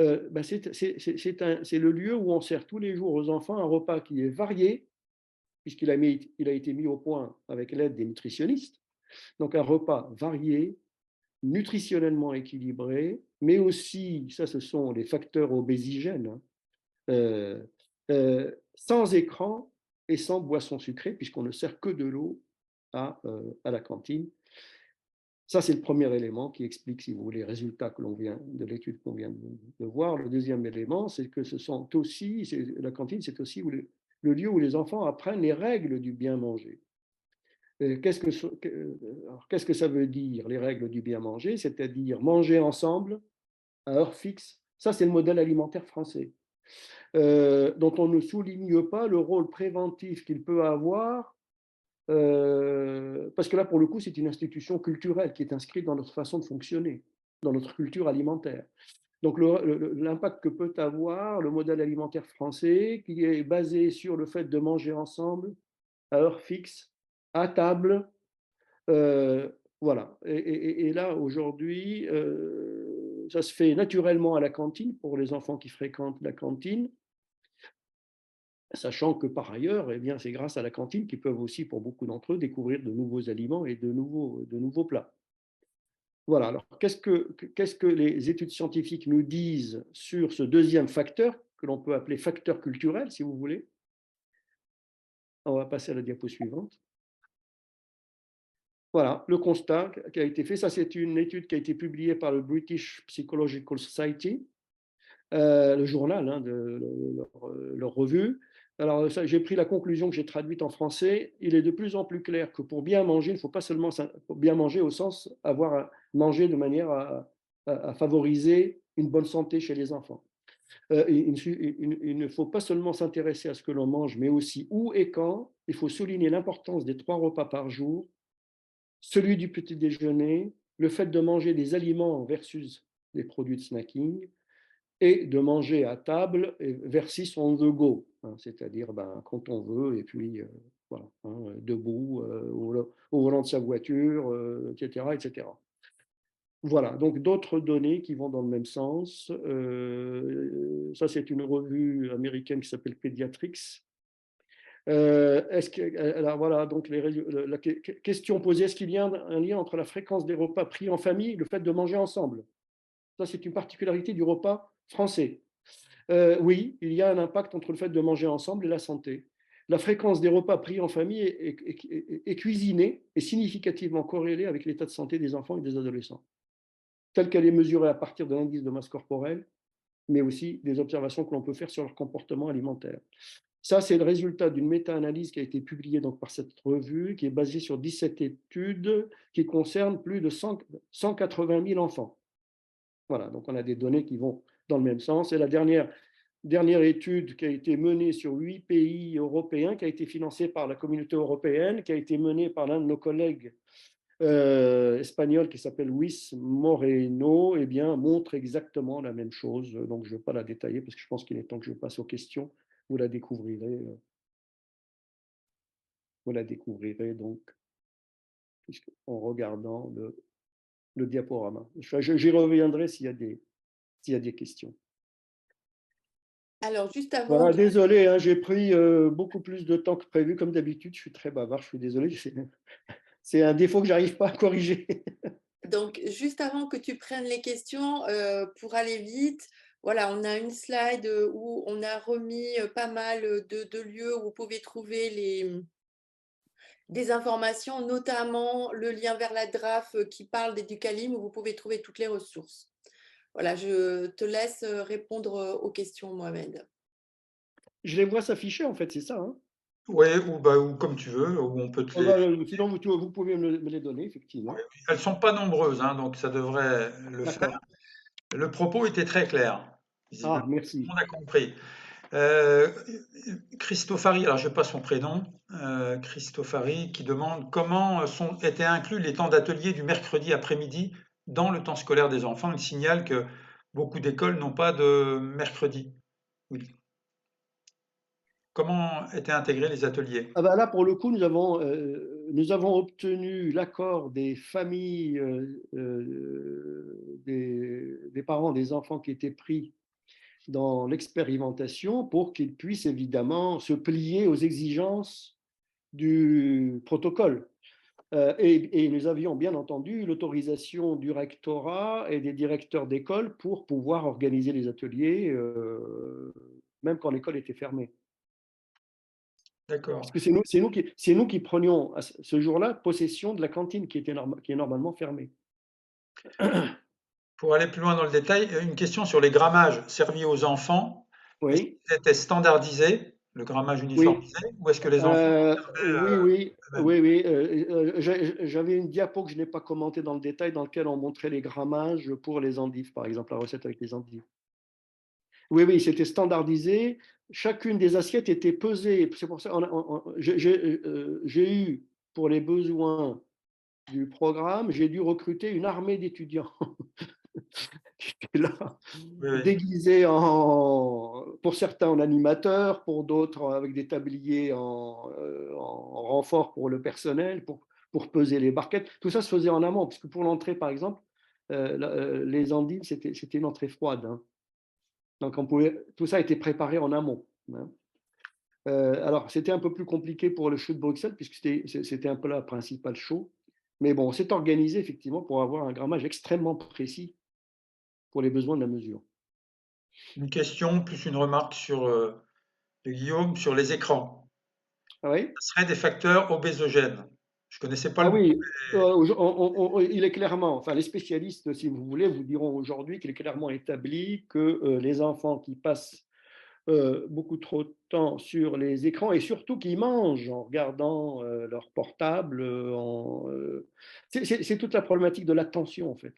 C'est le lieu où on sert tous les jours aux enfants un repas qui est varié, puisqu'il a été mis au point avec l'aide des nutritionnistes. Donc un repas varié, nutritionnellement équilibré, mais aussi, ça ce sont les facteurs obesigènes, hein, sans écran et sans boisson sucrée, puisqu'on ne sert que de l'eau à la cantine. Ça, c'est le premier élément qui explique, si vous voulez, les résultats de l'étude qu'on vient de voir. Le deuxième élément, c'est que la cantine, c'est aussi le lieu où les enfants apprennent les règles du bien manger. Qu'est-ce que ça veut dire, les règles du bien manger? C'est-à-dire manger ensemble, à heure fixe. Ça, c'est le modèle alimentaire français, dont on ne souligne pas le rôle préventif qu'il peut avoir, parce que là, pour le coup, c'est une institution culturelle qui est inscrite dans notre façon de fonctionner, dans notre culture alimentaire. Donc, l'impact que peut avoir le modèle alimentaire français, qui est basé sur le fait de manger ensemble, à heure fixe, à table, voilà. Et là, aujourd'hui, ça se fait naturellement à la cantine pour les enfants qui fréquentent la cantine. sachant que par ailleurs, eh bien, c'est grâce à la cantine qu'ils peuvent aussi, pour beaucoup d'entre eux, découvrir de nouveaux aliments et de nouveaux plats. Voilà, alors qu'est-ce que les études scientifiques nous disent sur ce deuxième facteur, que l'on peut appeler facteur culturel, si vous voulez? On va passer à la diapo suivante. Voilà, le constat qui a été fait, ça c'est une étude qui a été publiée par le British Psychological Society, le journal hein, de leur revue. Alors, j'ai pris la conclusion que j'ai traduite en français. Il est de plus en plus clair que pour bien manger, il ne faut pas seulement bien manger au sens avoir à manger de manière à favoriser une bonne santé chez les enfants. Il ne faut pas seulement s'intéresser à ce que l'on mange, mais aussi où et quand. Il faut souligner l'importance des 3 repas par jour, celui du petit déjeuner, le fait de manger des aliments versus des produits de snacking, et de manger à table versus on the go, hein, c'est-à-dire quand on veut et puis voilà, hein, debout, au volant de sa voiture, etc., etc. Voilà, donc d'autres données qui vont dans le même sens. Ça, c'est une revue américaine qui s'appelle Pediatrics. Alors voilà, donc la question posée, est-ce qu'il y a un lien entre la fréquence des repas pris en famille et le fait de manger ensemble? Ça, c'est une particularité du repas français. Oui, il y a un impact entre le fait de manger ensemble et la santé. La fréquence des repas pris en famille est cuisinée et significativement corrélée avec l'état de santé des enfants et des adolescents, telle qu'elle est mesurée à partir de l'indice de masse corporelle, mais aussi des observations que l'on peut faire sur leur comportement alimentaire. Ça, c'est le résultat d'une méta-analyse qui a été publiée donc par cette revue, qui est basée sur 17 études qui concernent plus de 180 000 enfants. Voilà, donc on a des données qui vont dans le même sens. Et la dernière étude qui a été menée sur 8 pays européens, qui a été financée par la communauté européenne, qui a été menée par l'un de nos collègues espagnols qui s'appelle Luis Moreno, eh bien, montre exactement la même chose. Donc, je ne vais pas la détailler parce que je pense qu'il est temps que je passe aux questions. Vous la découvrirez, donc en regardant le diaporama. J'y reviendrai s'il y a des questions. Alors, juste avant Voilà, de... désolé, hein, j'ai pris beaucoup plus de temps que prévu. Comme d'habitude, je suis très bavard, je suis désolé. C'est un défaut que j'arrive pas à corriger. Donc, juste avant que tu prennes les questions, pour aller vite, voilà, on a une slide où on a remis pas mal de lieux où vous pouvez trouver des informations, notamment le lien vers la DRAF qui parle d'Éducalim, où vous pouvez trouver toutes les ressources. Voilà, je te laisse répondre aux questions, Mohamed. Je les vois s'afficher, en fait, c'est ça. Hein. Oui, ou comme tu veux, ou on peut te les. Sinon, vous pouvez me les donner, effectivement. Elles sont pas nombreuses, hein, donc ça devrait le faire. D'accord. Le propos était très clair. Ah, Visiblement, tout le merci. monde a compris. Euh, Christofari, alors je n'ai pas son prénom, Christofari, qui demande comment étaient inclus les temps d'atelier du mercredi après-midi dans le temps scolaire des enfants. Il signale que beaucoup d'écoles n'ont pas de mercredi. Oui. Comment étaient intégrés les ateliers? Ah là, pour le coup, nous avons obtenu l'accord des familles, des parents des enfants qui étaient pris dans l'expérimentation pour qu'ils puissent évidemment se plier aux exigences du protocole. Et nous avions bien entendu l'autorisation du rectorat et des directeurs d'école pour pouvoir organiser les ateliers, même quand l'école était fermée. D'accord. Parce que c'est nous qui prenions à ce jour-là possession de la cantine qui est normalement fermée. Pour aller plus loin dans le détail, une question sur les grammages servis aux enfants. Est-ce Oui, que c'était standardisé, le grammage oui. uniformisé, ou est-ce que les enfants Oui, servaient oui, eux-mêmes? oui, oui. J'avais une diapo que je n'ai pas commentée dans le détail, dans laquelle on montrait les grammages pour les endives, par exemple, la recette avec les endives. Oui, oui, c'était standardisé. Chacune des assiettes était pesée. C'est pour ça j'ai eu, pour les besoins du programme, j'ai dû recruter une armée d'étudiants qui étaient là, Oui, oui. déguisés pour certains en animateurs, pour d'autres avec des tabliers en renfort pour le personnel, pour peser les barquettes. Tout ça se faisait en amont, parce que pour l'entrée, par exemple, les endives, c'était une entrée froide. Hein. Donc, tout ça a été préparé en amont. Hein. Alors, c'était un peu plus compliqué pour le show de Bruxelles, puisque c'était un peu la principale show. Mais bon, on s'est organisé effectivement pour avoir un grammage extrêmement précis pour les besoins de la mesure. Une question plus une remarque sur, Guillaume, sur les écrans. Ah oui? Ce seraient des facteurs obésogènes. Je connaissais pas Ah le mot, oui, mais il est clairement, enfin les spécialistes, si vous voulez, vous diront aujourd'hui qu'il est clairement établi que les enfants qui passent beaucoup trop de temps sur les écrans et surtout qui mangent en regardant leur portable, c'est toute la problématique de l'attention en fait.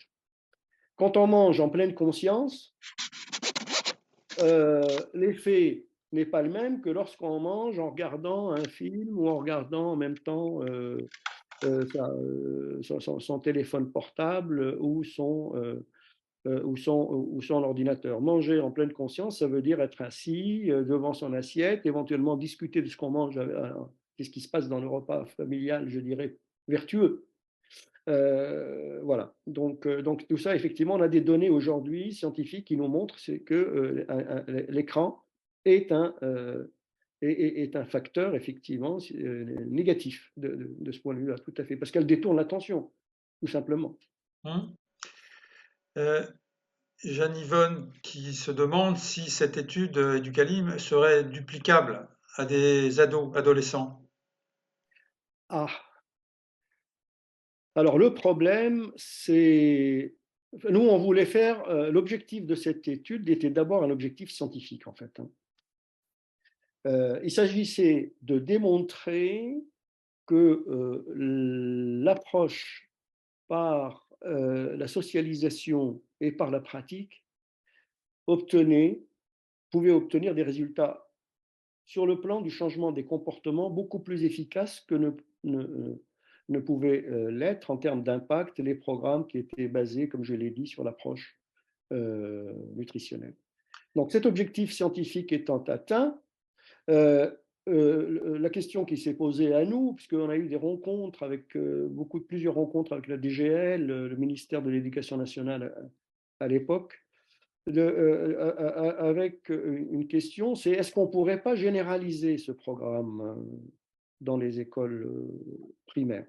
Quand on mange en pleine conscience, l'effet n'est pas le même que lorsqu'on mange en regardant un film ou en regardant en même temps son téléphone portable ou son ordinateur. Manger en pleine conscience, ça veut dire être assis devant son assiette, éventuellement discuter de ce qu'on mange, qu'est-ce qui se passe dans le repas familial, je dirais, vertueux. Voilà. Donc tout ça, effectivement, on a des données aujourd'hui scientifiques qui nous montrent que l'écran est est un facteur, effectivement, négatif de ce point de vue-là, tout à fait, parce qu'elle détourne l'attention, tout simplement. mmh, heu, Jeanne Yvonne qui se demande si cette étude, du Calim serait duplicable à des adolescents. Ah, alors le problème, c'est nous, on voulait faire, l'objectif de cette étude était d'abord un objectif scientifique, en fait, hein. Il s'agissait de démontrer que, l'approche par, la socialisation et par la pratique obtenait pouvait obtenir des résultats sur le plan du changement des comportements beaucoup plus efficaces que ne, ne pouvaient l'être en termes d'impact les programmes qui étaient basés, comme je l'ai dit, sur l'approche nutritionnelle. Donc cet objectif scientifique étant atteint, euh, la question qui s'est posée à nous, puisqu'on a eu des rencontres avec plusieurs rencontres avec la DGL, le ministère de l'Éducation nationale à l'époque, avec une question, c'est est-ce qu'on ne pourrait pas généraliser ce programme dans les écoles primaires?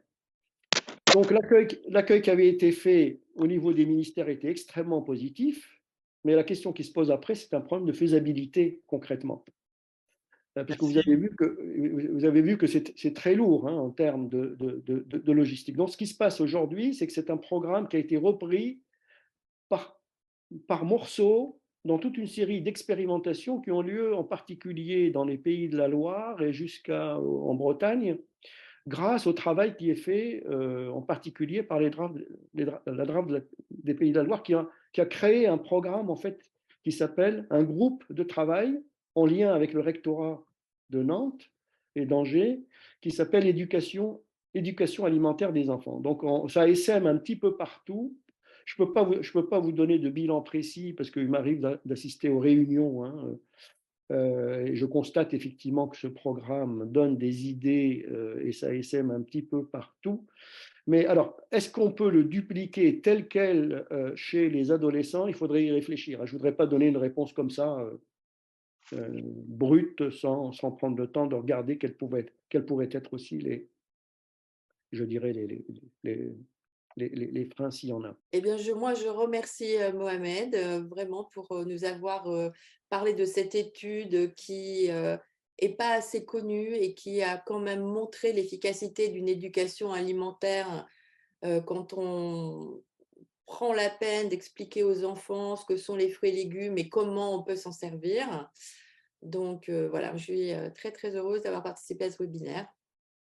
Donc l'accueil qui avait été fait au niveau des ministères était extrêmement positif, mais la question qui se pose après, c'est un problème de faisabilité concrètement. Puisque Merci. vous avez vu que c'est très lourd hein, en termes de logistique. Donc ce qui se passe aujourd'hui, c'est que c'est un programme qui a été repris par par morceaux dans toute une série d'expérimentations qui ont lieu en particulier dans les pays de la Loire et jusqu'en Bretagne, grâce au travail qui est fait en particulier par la DRAF des pays de la Loire qui a créé un programme en fait qui s'appelle un groupe de travail en lien avec le rectorat de Nantes et d'Angers qui s'appelle éducation alimentaire des enfants. Donc ça essaime un petit peu partout. Je peux pas vous donner de bilan précis parce qu'il m'arrive d'assister aux réunions hein, et je constate effectivement que ce programme donne des idées et ça essaime un petit peu partout. Mais alors, est-ce qu'on peut le dupliquer tel quel chez les adolescents? Il faudrait y réfléchir. Je ne voudrais pas donner une réponse comme ça, brute, sans prendre le temps de regarder quels pourraient être aussi je dirais, les freins s'il y en a. Eh bien, moi, je remercie Mohamed vraiment pour nous avoir parlé de cette étude qui est pas assez connue et qui a quand même montré l'efficacité d'une éducation alimentaire quand on prend la peine d'expliquer aux enfants ce que sont les fruits et légumes et comment on peut s'en servir. Donc voilà, je suis très très heureuse d'avoir participé à ce webinaire.